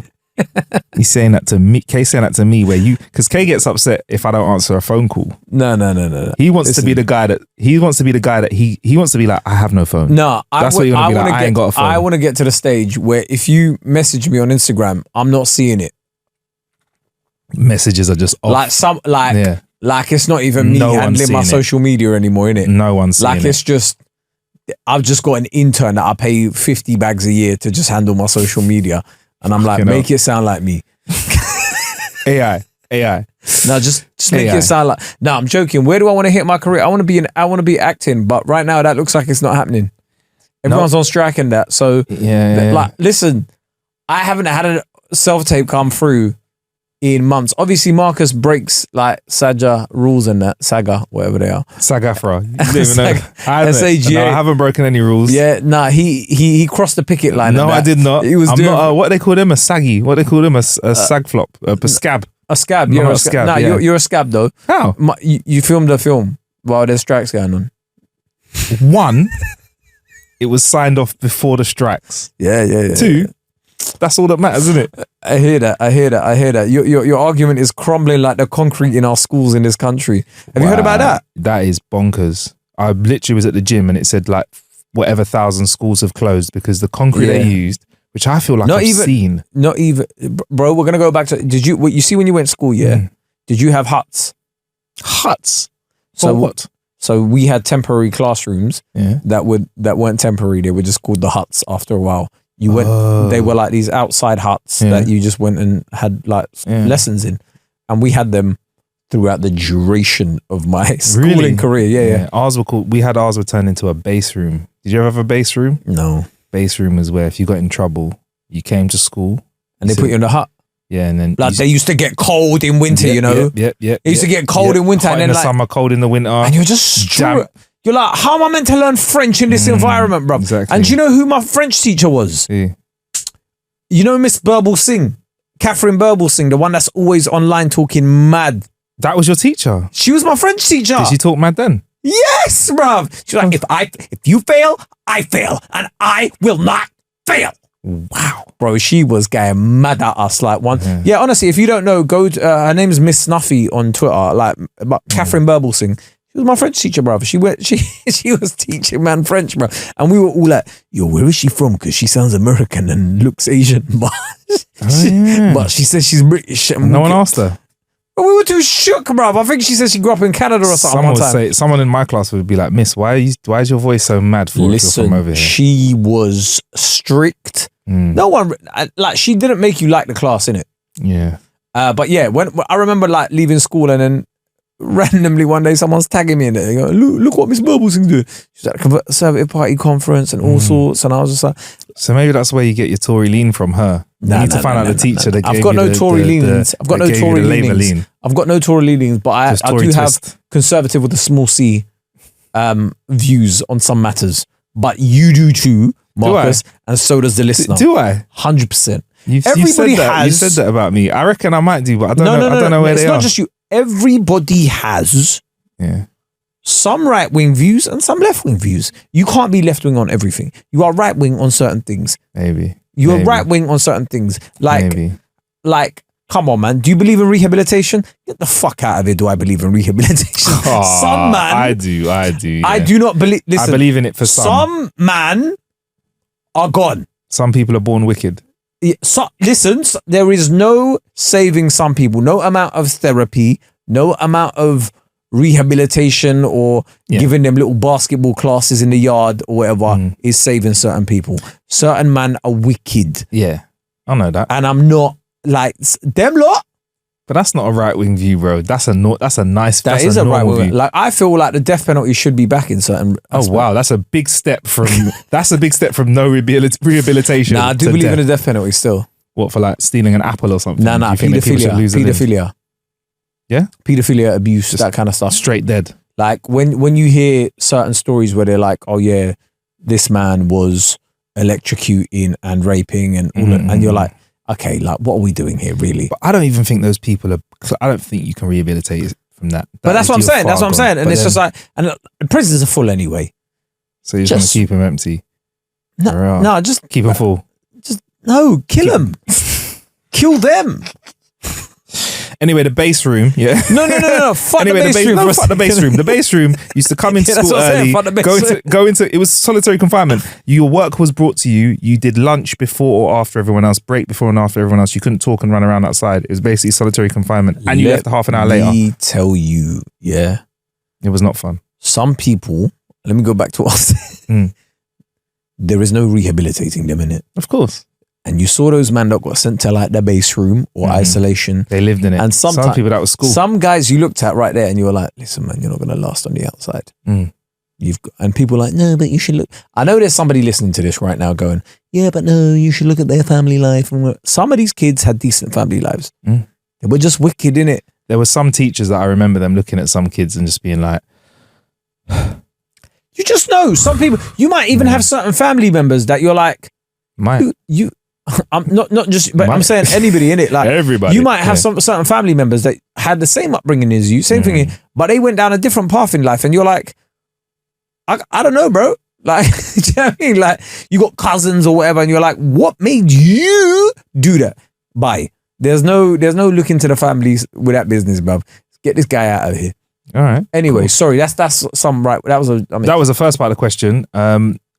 He's saying that to me. Kae's saying that to me because Kae gets upset if I don't answer a phone call. No. He wants to be the guy that he wants to be like, I have no phone. No, That's what you're gonna be like, I ain't got a phone. I want to get to the stage where if you message me on Instagram, I'm not seeing it. Messages are just off. Like it's not even me No one's handling my seeing it. social media anymore, innit? No one's seeing Like it's just, I've just got an intern that I pay 50 bags a year to just handle my social media. And I'm like, Fucking make it sound like me. AI. No, just make AI. it sound like. No, I'm joking. Where do I want to hit my career? I want to be acting, but right now that looks like it's not happening. Everyone's on strike and that. So like, listen, I haven't had a self-tape come through in months. Obviously, Marcus breaks like Saga rules and that. Saga, whatever they are. Sagafra. You don't even know. SAGA. No, I haven't broken any rules. Yeah, nah, he crossed the picket line. No, and I that. did not. He was I'm doing not. What they call him? A saggy. What they call him? A sag flop. A scab. a scab. No, You're not a a scab. scab, Nah, yeah. you're a scab though. How? You filmed a film while there's strikes going on. One, it was signed off before the strikes. Yeah. 2, that's all that matters, isn't it? I hear that. Your argument is crumbling like the concrete in our schools in this country. Have you heard about that? That is bonkers. I literally was at the gym and it said like whatever 1,000 schools have closed because the concrete they used, which I feel like I've seen. Not even, bro. We're gonna go back to. Did you? What you see when you went to school? Yeah. Did you have huts? Huts. So For what? So we had temporary classrooms. Yeah. That weren't temporary. They were just called the huts. After a while, you went. They were like these outside huts that you just went and had like lessons in, and we had them throughout the duration of my schooling career. Yeah. Ours were called. Ours were turned into a base room. Did you ever have a base room? No. Base room was where if you got in trouble, you came to school And they put you in the hut. Yeah, and then Like they used to get cold in winter, you know. Yeah. It used to get cold in winter, Hot and in then the like, summer, cold in the winter. and you're just Damp. You're like, how am I meant to learn French in this environment, bro? Exactly. And do you know who my French teacher was? Yeah. You know Miss Burble Singh, Catherine Burble Singh, the one that's always online talking mad. That was your teacher. She was my French teacher. Did she talk mad then? Yes, bruv. She's like, if you fail, I fail, and I will not fail. Wow, bro, she was going mad at us like one. Yeah, honestly, if you don't know, go to, her name's Miss Snuffy on Twitter, like Catherine Burble Singh. She was my French teacher, bruv. She was teaching man French, bro. And we were all like, yo, where is she from? Because she sounds American and looks Asian. But she says she's British. No one asked her. But we were too shook, bruv. I think she said she grew up in Canada or something. Someone in my class would be like, Miss, why is your voice so mad for if you're from over here? She was strict. No one, like, she didn't make you like the class, innit? Yeah. But yeah, when I remember like leaving school and then randomly one day someone's tagging me in it. They go, look what Miss Burblesing's doing. She's at a Conservative Party conference and all sorts. And I was just like, so maybe that's where you get your Tory lean from her. You need to find out the teacher that gave I've got you no Tory leanings. I've got no Tory Labour leanings. lean. I've got no Tory leanings, but I Tory do twist. have conservative with a small c views on some matters. But you do too, Marcus, and so does the listener. Do I? 100%. You said that about me. I reckon I might do, but I don't know. I don't know where they are. It's not just you. Everybody has some right-wing views and some left-wing views. You can't be left-wing on everything. You are right-wing on certain things. Maybe. You are right-wing on certain things. Like Come on, man. Do you believe in rehabilitation? Get the fuck out of here. Do I believe in rehabilitation? Some man. I do. Yeah. I do not believe. Listen, I believe in it for some. Some man are gone. Some people are born wicked. Yeah, listen, there is no saving some people. No amount of therapy, no amount of rehabilitation or giving them little basketball classes in the yard or whatever is saving certain people. Certain men are wicked. Yeah, I know that. And I'm not like them lot. But that's not a right wing view, bro. That's a nice. That is a right wing view. Like I feel like the death penalty should be back in certain. Oh wow, that's a big step from no rehabilitation. Nah, I do believe in the death penalty still. What, for like stealing an apple or something? Nah, paedophilia. Yeah, paedophilia, abuse, just that kind of stuff. Straight dead. Like when you hear certain stories where they're like, oh yeah, this man was electrocuting and raping and all that, and you're like, okay, like what are we doing here, really? But I don't even think those people are. I don't think you can rehabilitate from that. But that's what I'm saying. That's what I'm saying. And it's just like, and prisons are full anyway. So you're just gonna keep them empty? No, just keep them full. No, kill them. Kill them. Anyway, the base room, yeah. No. Fuck the base room. No, fuck the base room. The base room used to come into school early, go into. It was solitary confinement. Your work was brought to you. You did lunch before or after everyone else, break before and after everyone else. You couldn't talk and run around outside. It was basically solitary confinement, and you left half an hour later. Let me tell you, yeah, it was not fun. Some people. Let me go back to what I said. There is no rehabilitating them in it. Of course. And you saw those men that got sent to like the base room or isolation. They lived in it. And some people that was school. Some guys you looked at right there and you were like, listen, man, you're not going to last on the outside. And people are like, no, but you should look. I know there's somebody listening to this right now going, yeah, but no, you should look at their family life. Some of these kids had decent family lives. They were just wicked, innit? There were some teachers that I remember them looking at some kids and just being like, you just know some people, you might even have certain family members that you're like, I'm not just, but I'm saying anybody in it. Like everybody, you might have some certain family members that had the same upbringing as you, same thing, but they went down a different path in life, and you're like, I don't know, bro. Like, do you know what I mean? Like, you got cousins or whatever, and you're like, what made you do that? Bye. There's no look into the families with that business, bruv. Get this guy out of here. All right. Anyway, sorry. That's some right. That was the first part of the question.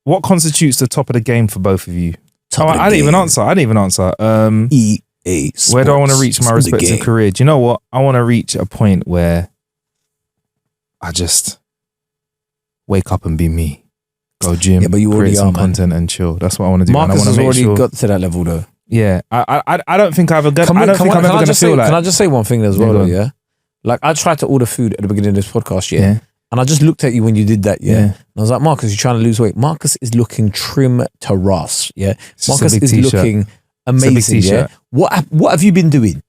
What constitutes the top of the game for both of you? I didn't even answer. EA Sports. Where do I want to reach my respective career? Do you know what? I want to reach a point where I just wake up and be me. Go gym, but you create some content and chill. That's what I want to do. Marcus has already got to that level though. Yeah. I don't think I've ever going to feel like. Can I just say one thing as well though, yeah? Like I tried to order food at the beginning of this podcast, yeah? And I just looked at you when you did that, yeah? And I was like, Marcus, you're trying to lose weight. Marcus is looking trim to Ross, yeah? Marcus is looking amazing, yeah? What have you been doing?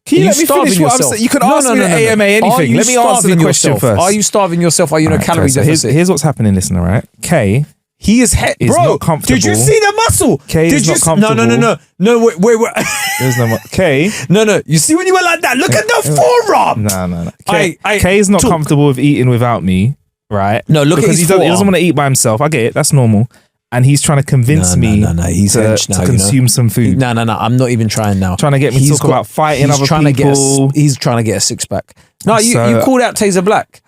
Can you let me finish what I'm saying? You can ask me at AMA anything. Let me answer the question first. Are you starving yourself? Are you in a calorie deficit? Here's what's happening, listener, right? Kae, he is not comfortable. Did you see the muscle? Kae is not comfortable. No, wait. There's no Kae. No. You see when you were like that? Look at the forearm. No. Kae is not comfortable with eating without me, right? No, look at his forearm. He doesn't want to eat by himself. I get it. That's normal. And he's trying to convince me to consume some food. No. I'm not even trying now. Trying to get me to talk about fighting other people. He's trying to get a six pack. No, you called out Taser Black.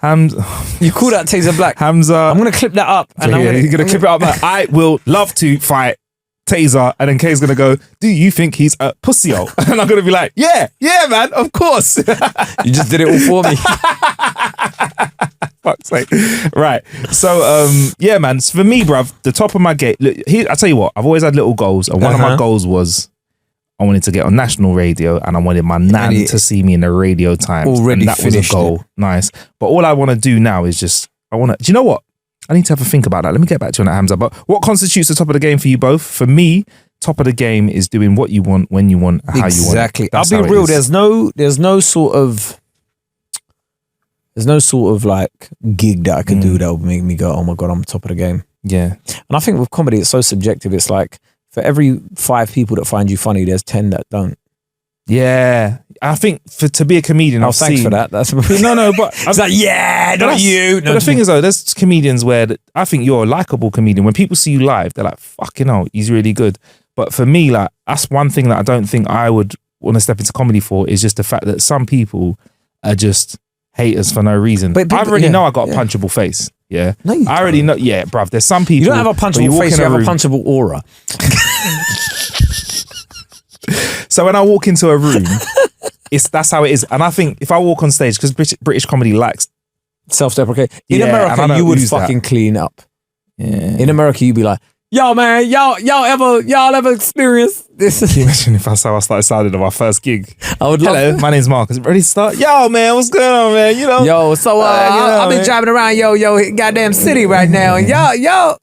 You called out Taser Black. Hamza. I'm going to clip that up. And you're going to clip it up. I will love to fight Taser. And then Kae's going to go, do you think he's a pussy-o? And I'm going to be like, yeah, man, of course. You just did it all for me. Fuck's sake. Right. So, yeah, man. So for me, bruv, the top of my game. Look, I tell you what, I've always had little goals. And one of my goals was I wanted to get on national radio and I wanted my nan to see me in the Radio Times. Already and that was a goal. Nice. But all I want to do now is just, do you know what? I need to have a think about that. Let me get back to you on that, Hamza. But what constitutes the top of the game for you both? For me, top of the game is doing what you want, when you want, how you want. Exactly. I'll be real. There's no sort of like gig that I could do that would make me go, oh my God, I'm top of the game. Yeah. And I think with comedy, it's so subjective. It's like for every 5 people that find you funny, there's 10 that don't. Yeah. I think to be a comedian, thanks for that. That's no, but it's like, yeah, not you. But the thing is though, there's comedians where I think you're a likable comedian. When people see you live, they're like, fucking hell, he's really good. But for me, like, that's one thing that I don't think I would want to step into comedy for is just the fact that some people are just haters for no reason. But I already know I got a yeah. punchable face. Yeah. No, you I already know. Yeah, bruv. There's some people. You don't have a punchable face, you have a punchable aura. So when I walk into a room, that's how it is. And I think if I walk on stage, because British comedy likes Self-deprecate. In Yeah, and I America, don't you would use that. fucking clean up. Yeah. In America, you'd be like, yo, man, y'all ever experience this? Can you imagine if that's how I started sounding on my first gig? I would love Hello, my name's Marcus. Ready to start? Yo, man, what's going on, man? You know? Yo, so I've been driving around yo goddamn city right now, and yo,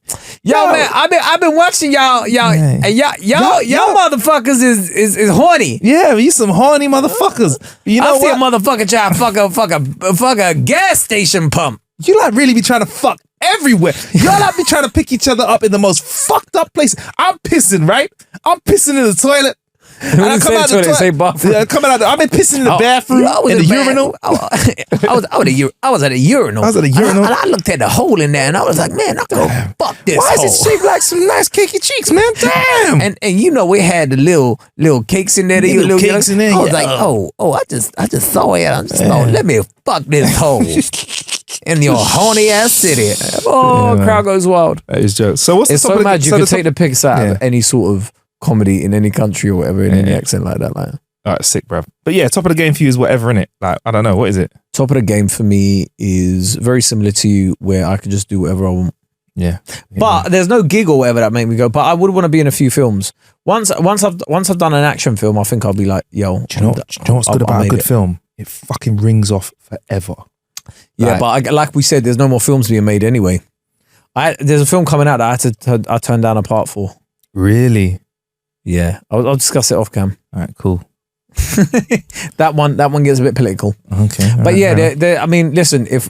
man, I've been watching y'all, Man. and y'all motherfuckers is horny. Yeah, you some horny motherfuckers. You know I see a what? motherfucker try to fuck a gas station pump. You like really be trying to fuck everywhere. Y'all like be trying to pick each other up in the most fucked up places. I'm pissing, right? I'm pissing in the toilet. And I come out the toilet. Say bathroom. Yeah, coming out. I've been pissing in the bathroom, in the urinal. I was at a urinal. I was at a urinal. And I looked at the hole in there, and I was like, man, I'm gonna fuck this Why hole. is it shaped like some nice cakey cheeks, man? Damn. And you know we had the little cakes in there. The Little cakes in there, I was yeah. like, I just saw it. I just thought, let me fuck this hole in your horny ass city. Oh, Yeah, crowd goes wild. That is jokes. So what's It's the top so of the mad you so can the top- take the pics out of any sort of comedy in any country or whatever in any Yeah. accent like that. Like All right, sick, bruv. But yeah, top of the game for you is whatever, innit? Like, I don't know. What is it? top of the game for me is very similar to you, where I can just do whatever I want. Yeah. But there's no gig or whatever that make me go. But I would want to be in a few films. Once I've done an action film, I think I'll be like, yo. Do you know what's good about a good film? It fucking rings off forever. Yeah, Like- but like we said, there's no more films being made anyway. There's a film coming out that I turned down a part for. Really? Yeah, I'll discuss it off cam. All right, cool. That one gets a bit political. Okay. all But right, yeah, all right. I mean, listen, do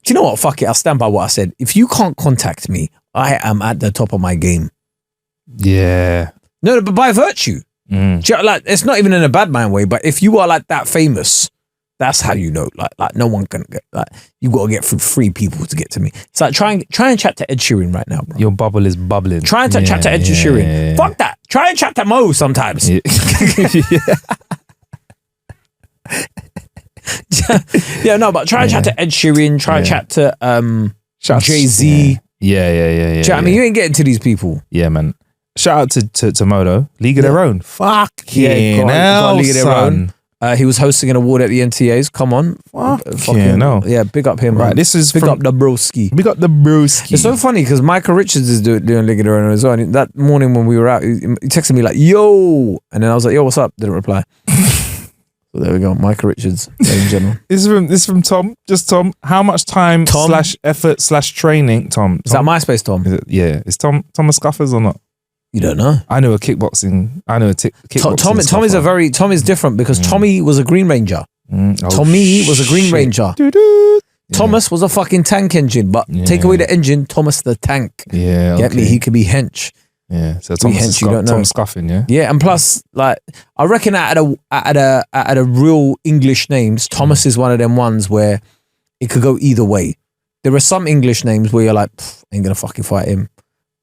you know what? Fuck it. I'll stand by what I said. If you can't contact me, I am at the top of my game. Yeah. No, but by virtue. Mm. Do you know, like, it's not even in a bad mind way, but if you are like that famous, that's how you know. Like no one can get, like, you got to get through 3 people to get to me. It's like try and chat to Ed Sheeran right now, bro. Your bubble is bubbling. Try and chat to Ed Sheeran. yeah. Fuck that. Try and chat to Mo sometimes. Yeah. Yeah, no, but try and chat to Ed Sheeran. Try and chat to Jay-Z. Yeah. Do you know what I mean? You ain't getting to these people. Yeah, man. Shout out to Modo. League of Their Own. Fucking got hell, League of Their son. Own. He was hosting an award at the NTAs. Come on. Fucking hell. Yeah, big up him. Right, man. this is big from- up the broski. We got the brewski. It's so funny because Michael Richards is doing League of Their Own as well. And that morning when we were out, he texted me like, yo. And then I was like, yo, what's up? Didn't reply. So there we go. Michael Richards, ladies and gentlemen. This is from Tom. Just Tom. How much time Tom? / effort / training? Tom. Is that MySpace, Tom? Is it, yeah. Is Tom a scuffers or not? You don't know. I know a kickboxing. kickboxing. Tom is Tom is different because Tommy was a Green Ranger. Tommy was a Green Ranger. Doo-doo. Thomas was a fucking tank engine, but take away the engine, Thomas the tank. Yeah. Get me? okay. He could be hench. Yeah. So Be hench, you don't know. Tom scuffing. Yeah. Yeah, and plus, like, I reckon out of real English names, Thomas is one of them ones where it could go either way. There are some English names where you're like, ain't gonna fucking fight him.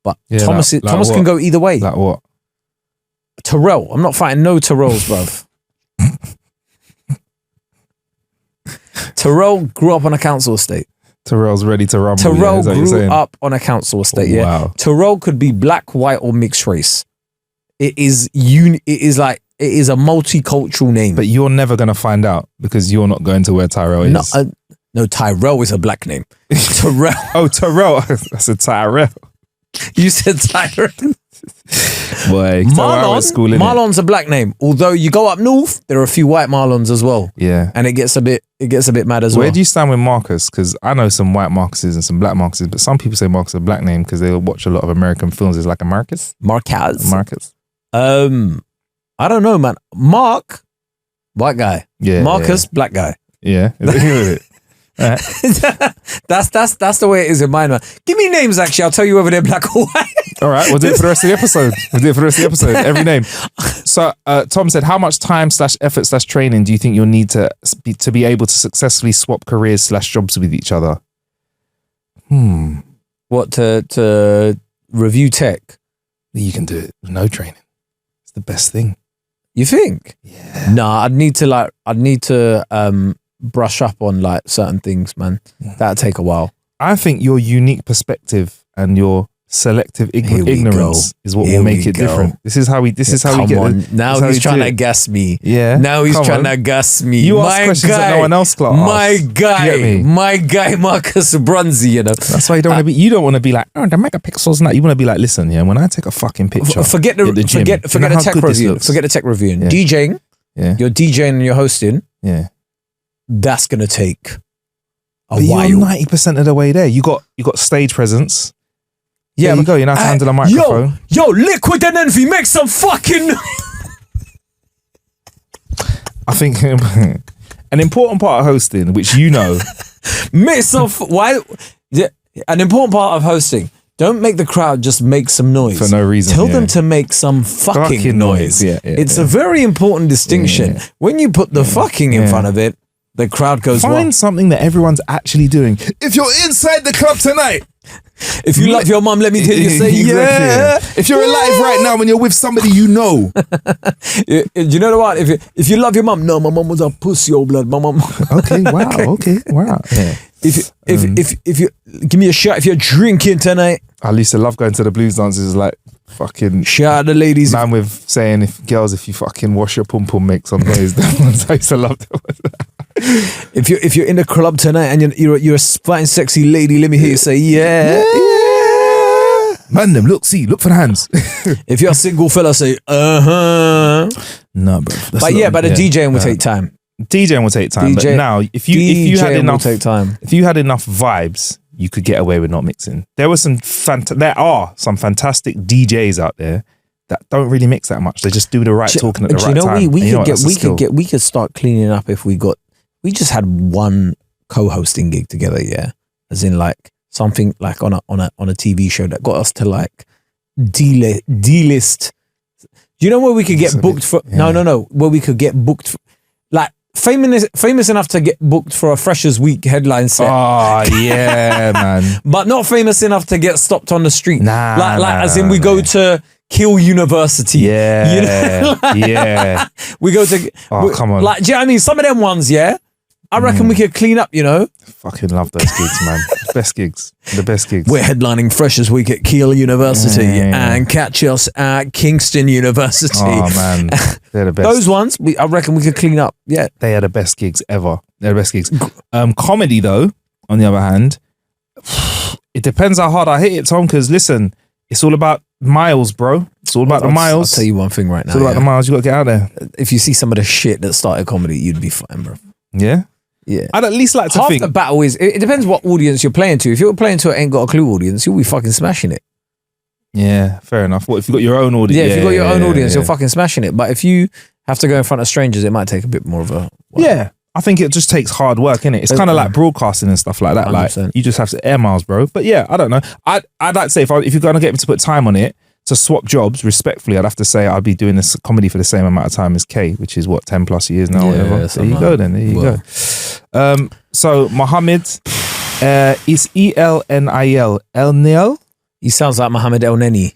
But Yeah, Thomas like Thomas what? can go either way. Like what? Terrell, I'm not fighting no Terrells, bruv. Terrell grew up on a council estate. Terrell's ready to rumble. Terrell is that what you're grew saying? up on a council estate. Yeah, Wow. Terrell could be black, white, or mixed race. It is It is a multicultural name. But you're never gonna find out because you're not going to where Tyrell is. No, Tyrell is a black name. Terrell. Oh, Terrell. That's a Tyrell. You said Tyrell. Boy, Marlon's a black name. Although you go up north, there are a few white Marlons as well. Yeah. And it gets a bit mad as well. Where do you stand with Marcus? Because I know some white Marcuses and some black Marcuses, but some people say Marcus is a black name because they watch a lot of American films. It's like a Marcus. Marcus. Marcus. I don't know, man. Mark, white guy. Yeah. Marcus, black guy. Yeah. Yeah. Right. That's the way it is in mine, man. Give me names, actually. I'll tell you whether they're black or white. All right, we'll do it for the rest of the episode. Every name. So Tom said, how much time / effort / training do you think you'll need to be able to successfully swap careers / jobs with each other? What, to review tech? You can do it with no training. It's the best thing. You think? Yeah. Nah, I'd need to brush up on like certain things, man. That'd take a while. I think your unique perspective and your selective ignorance is what will make it different. This is how we get now he's trying to gas me. Yeah. Now he's trying to gas me. You ask questions that no one else asks. My guy Marcus Bronzy, you know. That's why you don't want to be like, oh, the megapixels and that. You want to be like, listen, yeah, when I take a fucking picture, forget the tech review. Forget the tech review. Yeah. DJing. Yeah. You're DJing and you're hosting. Yeah. That's gonna take a while. You're 90% of the way there. You got stage presence. Yeah, there you go. You know how to handle a microphone. Yo, Liquid and Envy, make some fucking. I think an important part of hosting, which you know, make some. Why? Yeah, an important part of hosting. Don't make the crowd just make some noise for no reason. Tell them to make some fucking noise. It's a very important distinction. When you put the fucking in front of it, the crowd goes. Find something that everyone's actually doing. If you're inside the club tonight. If you love your mum, let me hear you say yeah. If you're alive right now and you're with somebody you know. You know what? If you love your mum, no, my mum was a pussy, old blood. My mum. Okay, wow. Yeah. If you give me a shot if you're drinking tonight. I used to love going to the blues dances like fucking shout out the ladies. Man with saying if you fucking wash your pum pum make some noise. That ones I used to love them. If you're in the club tonight and you're a fine sexy lady, let me hear you say yeah. Man, them look for the hands. If you're a single fella, say no, bro. But the DJing will take time. DJing will take time. But now, if you had enough vibes, you could get away with not mixing. There are some fantastic DJs out there that don't really mix that much. They just do the right talking at the right time. We could start cleaning up if we just had one co-hosting gig together, yeah. As in like something like on a TV show that got us to like D-list. You know where we could get booked for? Yeah. No. Where we could get booked for, like famous enough to get booked for a Freshers Week headline set. Oh yeah, man. But not famous enough to get stopped on the street. As in we go to Kill University. Yeah. You know? Yeah. We go to. Come on. Like, do you know what I mean? Some of them ones, yeah. I reckon we could clean up, you know. Fucking love those gigs, man. The best gigs. We're headlining Freshers Week at Kiel University and catch us at Kingston University. Oh man, they're the best. Those ones, I reckon we could clean up. Yeah, they are the best gigs ever. They're the best gigs. Comedy though, on the other hand, it depends how hard I hit it, Tom. Because listen, it's all about miles, bro. It's all about the miles. I'll tell you one thing right now. It's all about the miles. You got to get out there. If you see some of the shit that started comedy, you'd be fine, bro. Yeah. Yeah, I'd at least like to think. Half the battle is, it depends what audience you're playing to. If you're playing to an ain't got a clue audience, you'll be fucking smashing it. Yeah, fair enough. What if you've got your own audience? Yeah, if you've got your own audience, you're fucking smashing it. But if you have to go in front of strangers, it might take a bit more of a... Yeah, I think it just takes hard work, innit? It's kind of like broadcasting and stuff like that. 100%. Like, you just have to air miles, bro. But yeah, I don't know. I'd like to say, if you're going to get me to put time on it, to swap jobs, respectfully, I'd have to say I'd be doing this comedy for the same amount of time as Kae, which is what, 10 plus years now, whatever. There you go then, there you go. So Mohammed is E-L-N-I-L. El-Niel? He sounds like Mohammed El-Neni.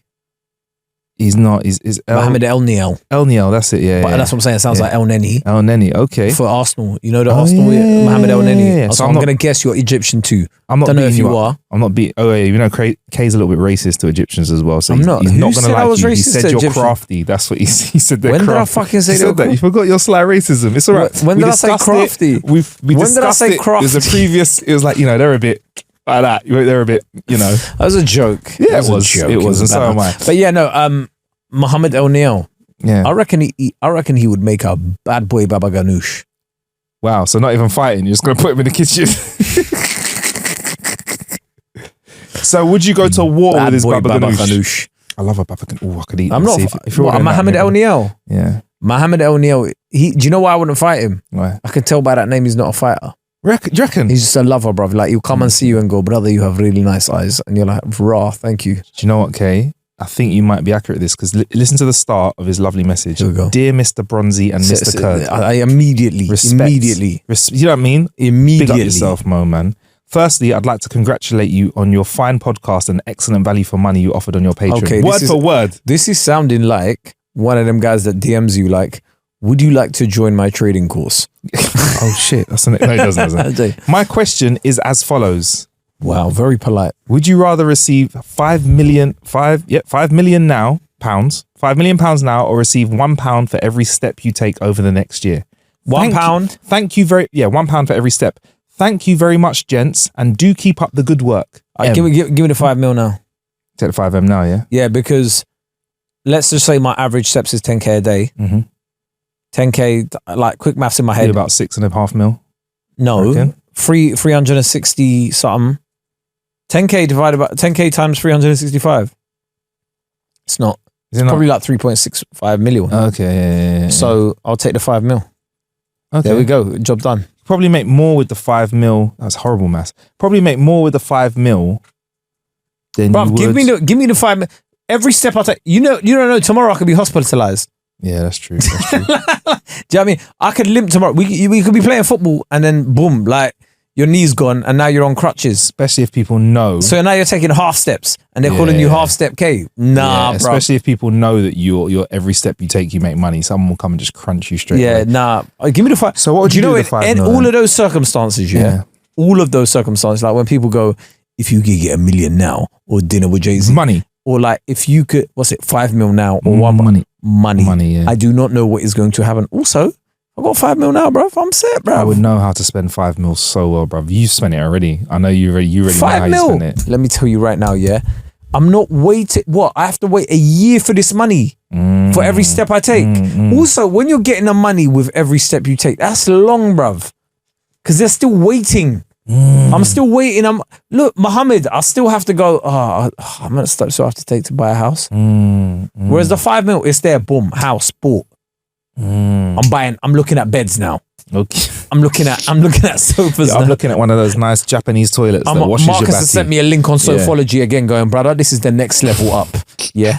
He's not. He's Mohammed El-Niel. El-Niel, that's it, yeah. But that's what I'm saying. It sounds like El-Neni. El-Neni, okay. For Arsenal. You know the Arsenal, Mohammed El-Neni. Yeah. So I'm going to guess you're Egyptian too. I'm not don't know if you are. I'm not being... Oh, yeah, you know, Kae's a little bit racist to Egyptians as well. So I'm not. He's not going to like you. He said you're crafty. That's what he said. When did I fucking say that? You forgot your sly racism. It's all right. When did I say crafty? We discussed it. It was a previous... It was like, you know, they're a bit... Like that. They're a bit, you know... That was a joke. Yeah, it was. It was. And so am I. But yeah, no... Mohammed El-Niel. Yeah. I reckon he would make a bad boy Baba Ganoush. Wow, so not even fighting, you're just gonna put him in the kitchen. So would you go to war with his Baba Ganoush? I love a Baba Ganoush. I could eat. I'm not. Mohammed El-Niel. Yeah. Mohammed El-Niel. Do you know why I wouldn't fight him? Why? I can tell by that name he's not a fighter. Do you reckon? He's just a lover, brother. Like he'll come and see you and go, brother, you have really nice eyes, and you're like, rah, thank you. Do you know what, Kae? I think you might be accurate at this because listen to the start of his lovely message. Here we go. Dear Mr. Bronzy and Mr. Kurd. I immediately, respect. You know what I mean? Immediately. Big up yourself, Mo, man. Firstly, I'd like to congratulate you on your fine podcast and excellent value for money you offered on your Patreon. Okay, word for word. This is sounding like one of them guys that DMs you like, would you like to join my trading course? Oh shit, no, it doesn't. My question is as follows. Wow, very polite. Would you rather receive 5 million now, pounds, £5 million now, or receive £1 for every step you take over the next year? £1? Thank you £1 for every step. Thank you very much, gents, and do keep up the good work. Give me the 5 mil now. Take the 5M now, yeah? Yeah, because let's just say my average steps is 10K a day. 10K, like quick maths in my head. About 6.5 mil. No, 360 something. 10K divided by 10K times 365. It's not. It's probably like 3.65 million. Okay. Yeah. So I'll take the 5 mil. Okay. There we go. Job done. Probably make more with the 5 mil. That's horrible maths. Probably make more with the 5 mil than you would. Give me the 5 mil. Every step I take, you don't know, tomorrow I could be hospitalized. Yeah, that's true. Do you know what I mean? I could limp tomorrow. We could be playing football and then boom, like your knee's gone and now you're on crutches. Especially if people know. So now you're taking half steps and they're calling you half step K. Nah, bro. Especially if people know that your every step you take, you make money. Someone will come and just crunch you straight away. Nah. Give me the 5. So what would you do with the 5 in all of those circumstances, all of those circumstances, like when people go, if you could get $1 million now or dinner with Jay-Z. Money. Or like if you could, 5 mil now or money. Yeah. I do not know what is going to happen. Also, I got 5 mil now, bro. I'm set, bro. I would know how to spend 5 mil so well, bro. You spent it already. I know you already know how you spend it. Let me tell you right now, I'm not waiting. What? I have to wait a year for this money for every step I take. Also, when you're getting the money with every step you take, that's long, bruv. Because they're still waiting. I'm still waiting. Look, Muhammad, I still have to go. I'm gonna stop. So I have to take to buy a house. Whereas the 5 mil, it's there. Boom, house, bought. I'm looking at beds now. Okay. I'm looking at sofas. I'm looking at one of those nice Japanese toilets that washes your Marcus back. has sent me a link on Sofology again, going, brother, this is the next level up. Yeah,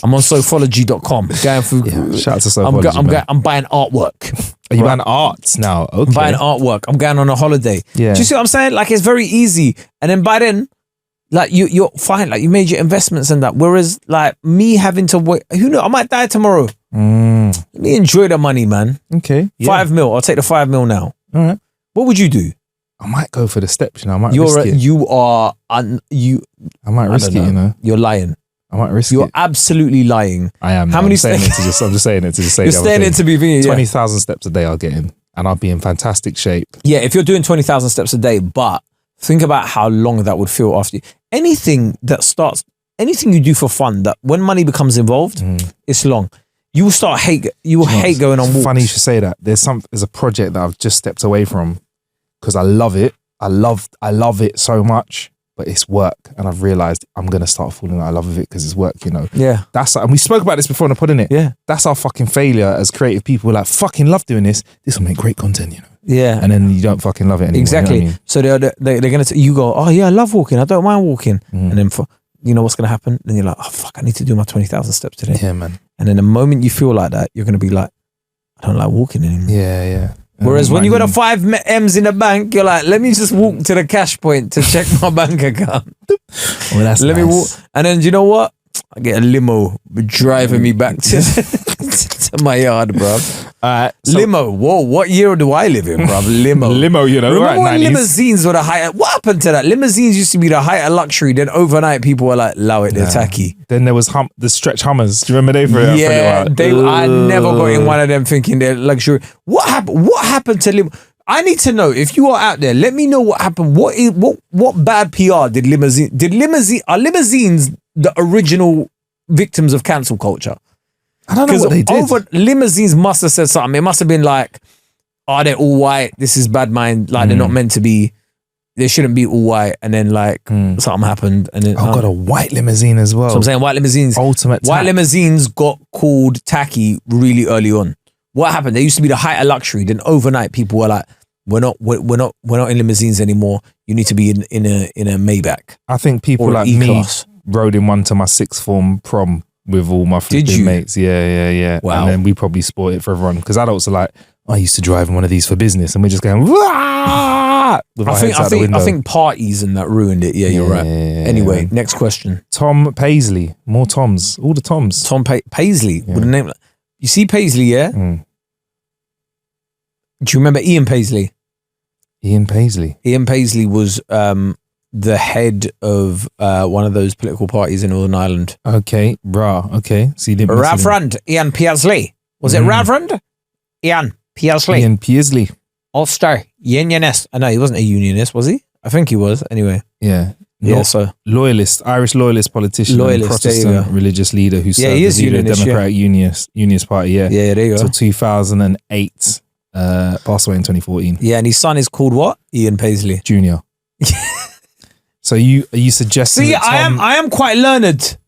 I'm on Sofology.com. Going through. Shout out to Sofology. I'm buying artwork. Are you buying arts now? Okay. I'm buying artwork. I'm going on a holiday. Yeah. Do you see what I'm saying? Like it's very easy, and then by then, like you're fine. Like you made your investments and that. Whereas like me having to wait, who knows? I might die tomorrow. Let me enjoy the money, man. Okay. 5 mil. I'll take the 5 mil now. All right. What would you do? I might go for the steps, I might risk it. I might risk it, You're lying. I might risk it. You're absolutely lying. I am. How many steps? I'm just saying it to just say you're saying it to be thinking, 20,000 steps a day I'll get in and I'll be in fantastic shape. Yeah, if you're doing 20,000 steps a day, but think about how long that would feel after you. Anything you do for fun, that when money becomes involved, it's long. You will hate going on walks. Funny you should say that. There's a project that I've just stepped away from because I love it. I love it so much, but it's work, and I've realized I'm gonna start falling out of love with it because it's work. Yeah. And we spoke about this before in the pod, innit? Yeah. That's our fucking failure as creative people. We're like, fucking love doing this. This will make great content, Yeah. And then you don't fucking love it anymore. Exactly. You know what I mean? So they're gonna you go, oh yeah, I love walking. I don't mind walking. And then you know what's gonna happen? Then you're like, oh fuck, I need to do my 20,000 steps today. Yeah, man. And then the moment you feel like that, you're gonna be like, I don't like walking anymore. Yeah. Whereas when you got a 5 M's in the bank, you're like, let me just walk to the cash point to check my bank account. Well, that's let me walk. And then, do you know what? I get a limo driving me back to my yard, bro. Limo. Whoa, what year do I live in, bro? Limo. Limo, Remember right, when 90s? limousines were the height? What happened to that? Limousines used to be the height of luxury. Then overnight, people were like, "Low it, they're tacky." Then there was the stretch Hummers. Do you remember they for it? Yeah, I never got in one of them thinking they're luxury. What happened? What happened to limo? I need to know, if you are out there, let me know what happened. What bad PR did limousine? Are limousines the original victims of cancel culture? I don't know what they did. Limousines must have said something. It must have been like, oh, they're all white. This is bad mind. Like they're not meant to be. They shouldn't be all white. And then like something happened. And then got a white limousine as well. So I'm saying white limousines. White limousines got called tacky really early on. What happened? They used to be the height of luxury. Then overnight, people were like, we're not in limousines anymore. You need to be in a Maybach. I think people like E-class. Me rode in one to my sixth form prom with all my flipping mates. Yeah. Wow. And then we probably sport it for everyone because adults are like, I used to drive in one of these for business, and we're just going. I think parties and that ruined it. Yeah, you're right. Anyway, next question. Tom Paisley, more Toms, all the Toms. Tom Paisley with a name. You see Paisley, yeah. Do you remember Ian Paisley? Ian Paisley. Ian Paisley was the head of one of those political parties in Northern Ireland. Okay, okay. So you didn't miss him. Reverend Ian Paisley. Was it Reverend Ian Paisley? Ian Paisley. Ulster Unionist. I know he wasn't a unionist, was he? I think he was. Anyway. Yeah. Yeah. So loyalist, Irish loyalist politician, and Protestant religious leader who served as leader of the Democratic Unionist Party. Yeah. Yeah. There you go. Until 2008. Passed away in 2014. Yeah, and his son is called what? Ian Paisley Jr. So are you suggesting? See, that Tom I am quite learned.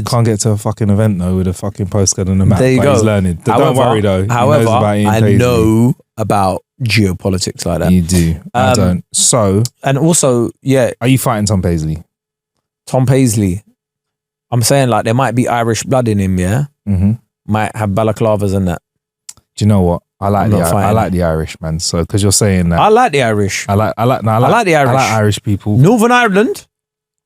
can't get to a fucking event though with a fucking postcard and a map. There you go. He's learning. Don't worry though. However, I know about geopolitics like that. You do. I don't. So, and also, yeah, are you fighting Tom Paisley? Tom Paisley. I'm saying like there might be Irish blood in him. Yeah, might have balaclavas and that. Do you know what? I like the Irish, man. So because you're saying that, I like the Irish. I like the Irish. I like Irish people. Northern Ireland,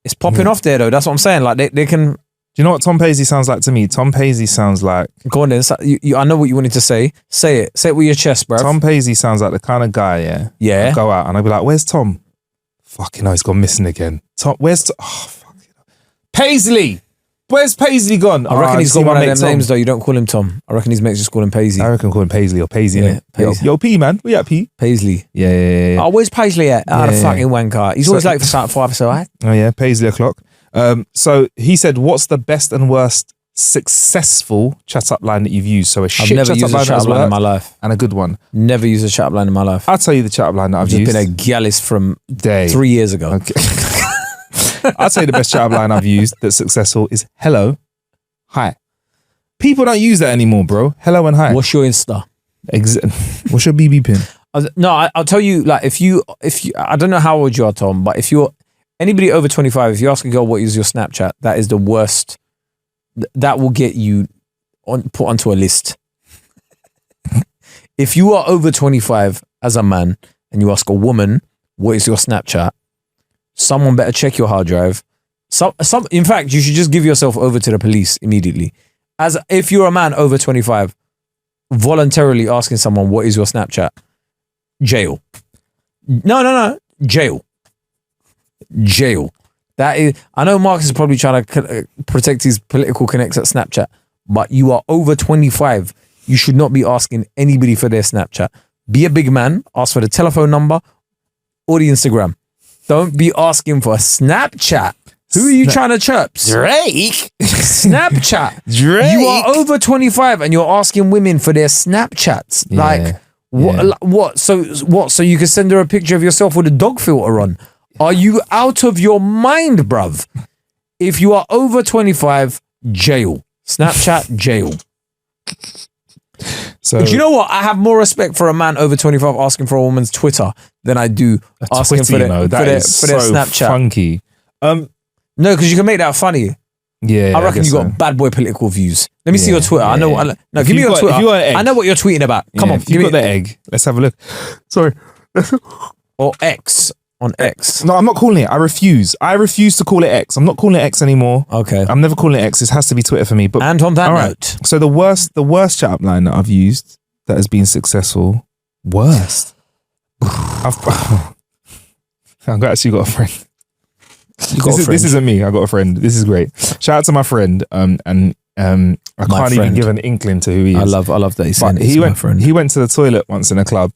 it's popping off there though. That's what I'm saying. Like they can. Do you know what Tom Paisley sounds like to me? Tom Paisley sounds like. Go on then. I know what you wanted to say. Say it. Say it with your chest, bro. Tom Paisley sounds like the kind of guy, yeah. Yeah. I'd go out and I'd be like, "Where's Tom? Fucking hell, he's gone missing again. Tom, where's fucking Paisley? Where's Paisley gone? I reckon he's got one of them names though. You don't call him Tom. I reckon his mates just call him Paisley. I reckon call him Paisley or Paisley. Yeah, Paisley. Yo, P man, we at P. Paisley. Yeah. Oh, where's Paisley at? The fucking wanker. He's always late for start 5, so I. Oh yeah, Paisley o'clock. So he said, "What's the best and worst successful chat up line that you've used?" So a shit I've never used a chat up line in my life. And a good one. Never used a chat up line in my life. I'll tell you the chat up line that I've just used. been a gallus from 3 years ago. Okay. I'd say the best chat up line I've used that's successful is hello, hi. People don't use that anymore, bro. Hello and hi. What's your Insta? What's your BB pin? No, I'll tell you. Like, if you, I don't know how old you are, Tom, but if you're anybody over 25, if you ask a girl what is your Snapchat, that is the worst. That will get you put onto a list. If you are over 25 as a man and you ask a woman what is your Snapchat, someone better check your hard drive. In fact, you should just give yourself over to the police immediately. As if you're a man over 25, voluntarily asking someone what is your Snapchat, jail. No, jail. That is. I know Marcus is probably trying to protect his political connects at Snapchat, but you are over 25. You should not be asking anybody for their Snapchat. Be a big man. Ask for the telephone number or the Instagram. Don't be asking for a Snapchat. Who are you trying to chirp? Drake. Snapchat. Drake. You are over 25 and you're asking women for their Snapchats. Yeah. Like, what? So you can send her a picture of yourself with a dog filter on? Are you out of your mind, bruv? If you are over 25, jail. Snapchat, jail. So, but you know what? I have more respect for a man over 25 asking for a woman's Twitter than I do asking for their Snapchat. Funky. No, because you can make that funny. Yeah, I reckon you got bad boy political views. Let me see your Twitter. Yeah. No, give me your Twitter. I know what you're tweeting about. Come on, if you got the egg. Let's have a look. Sorry. Or X on X. No, I'm not calling it. I refuse to call it X. I'm not calling it X anymore. Okay. I'm never calling it X. This has to be Twitter for me. But and on that note, so the worst chat up line that I've used that has been successful. Worst. I've actually got a friend. This isn't me. I got a friend. This is great. Shout out to my friend. I can't even give an inkling to who he is. I love that he's saying my friend. He went to the toilet once in a club,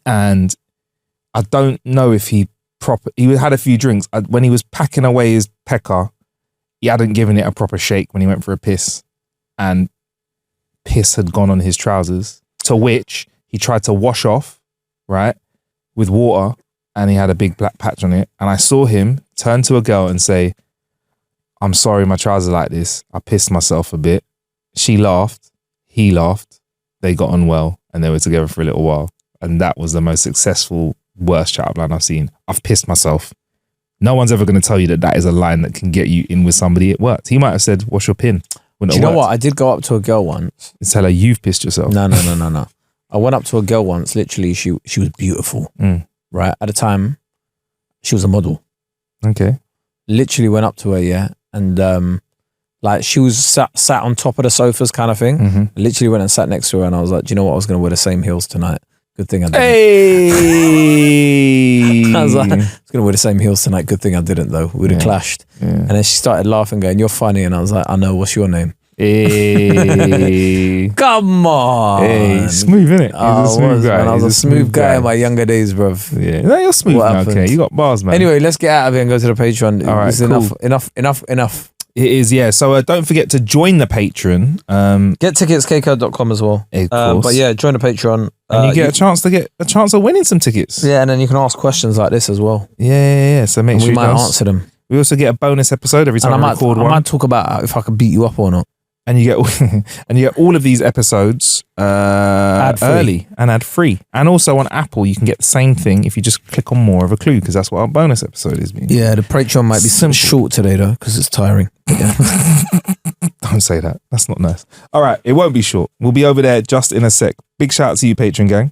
and I don't know if he had a few drinks. When he was packing away his pecker, he hadn't given it a proper shake when he went for a piss, and piss had gone on his trousers. To which he tried to wash off, right, with water. And he had a big black patch on it. And I saw him turn to a girl and say, "I'm sorry my trousers are like this. I pissed myself a bit." She laughed. He laughed. They got on well. And they were together for a little while. And that was the most successful, worst chat up line I've seen. I've pissed myself. No one's ever going to tell you that is a line that can get you in with somebody. It worked. He might have said, "What's your pin?" Do you know what? I did go up to a girl once. And tell her, "You've pissed yourself." No. I went up to a girl once. Literally, she was beautiful. Right, at the time, she was a model. Okay. Literally went up to her, yeah, and Like she was sat on top of the sofas kind of thing. Mm-hmm. I literally went and sat next to her and I was like, do you know what? I was going to wear the same heels tonight. Good thing I didn't. Hey! I was like, I was going to wear the same heels tonight. Good thing I didn't though. We'd have clashed. Yeah. And then she started laughing going, you're funny. And I was like, I know, what's your name? Hey. Come on. Hey, smooth, innit? He's a smooth guy. Man, I was a smooth guy in my younger days, bruv. Yeah, no, you're smooth now, okay. You got bars, man. Anyway, let's get out of here and go to the Patreon. All right, It's cool. enough. It is, yeah. So don't forget to join the Patreon. Get tickets, kaekurd.com as well. Of course. But yeah, join the Patreon. And you get a chance of winning some tickets. Yeah, and then you can ask questions like this as well. Yeah. So make And sure we you might answer them. We also get a bonus episode every time And we record I one. might talk about if I can beat you up or not. And you get all of these episodes Ad-free. early and ad free. And also on Apple, you can get the same thing if you just click on more of a clue, because that's what our bonus episode is. Yeah, the Patreon might be Simple. short today though, because it's tiring. Yeah. Don't say that. That's not nice. All right, it won't be short. We'll be over there just in a sec. Big shout out to you, Patreon gang.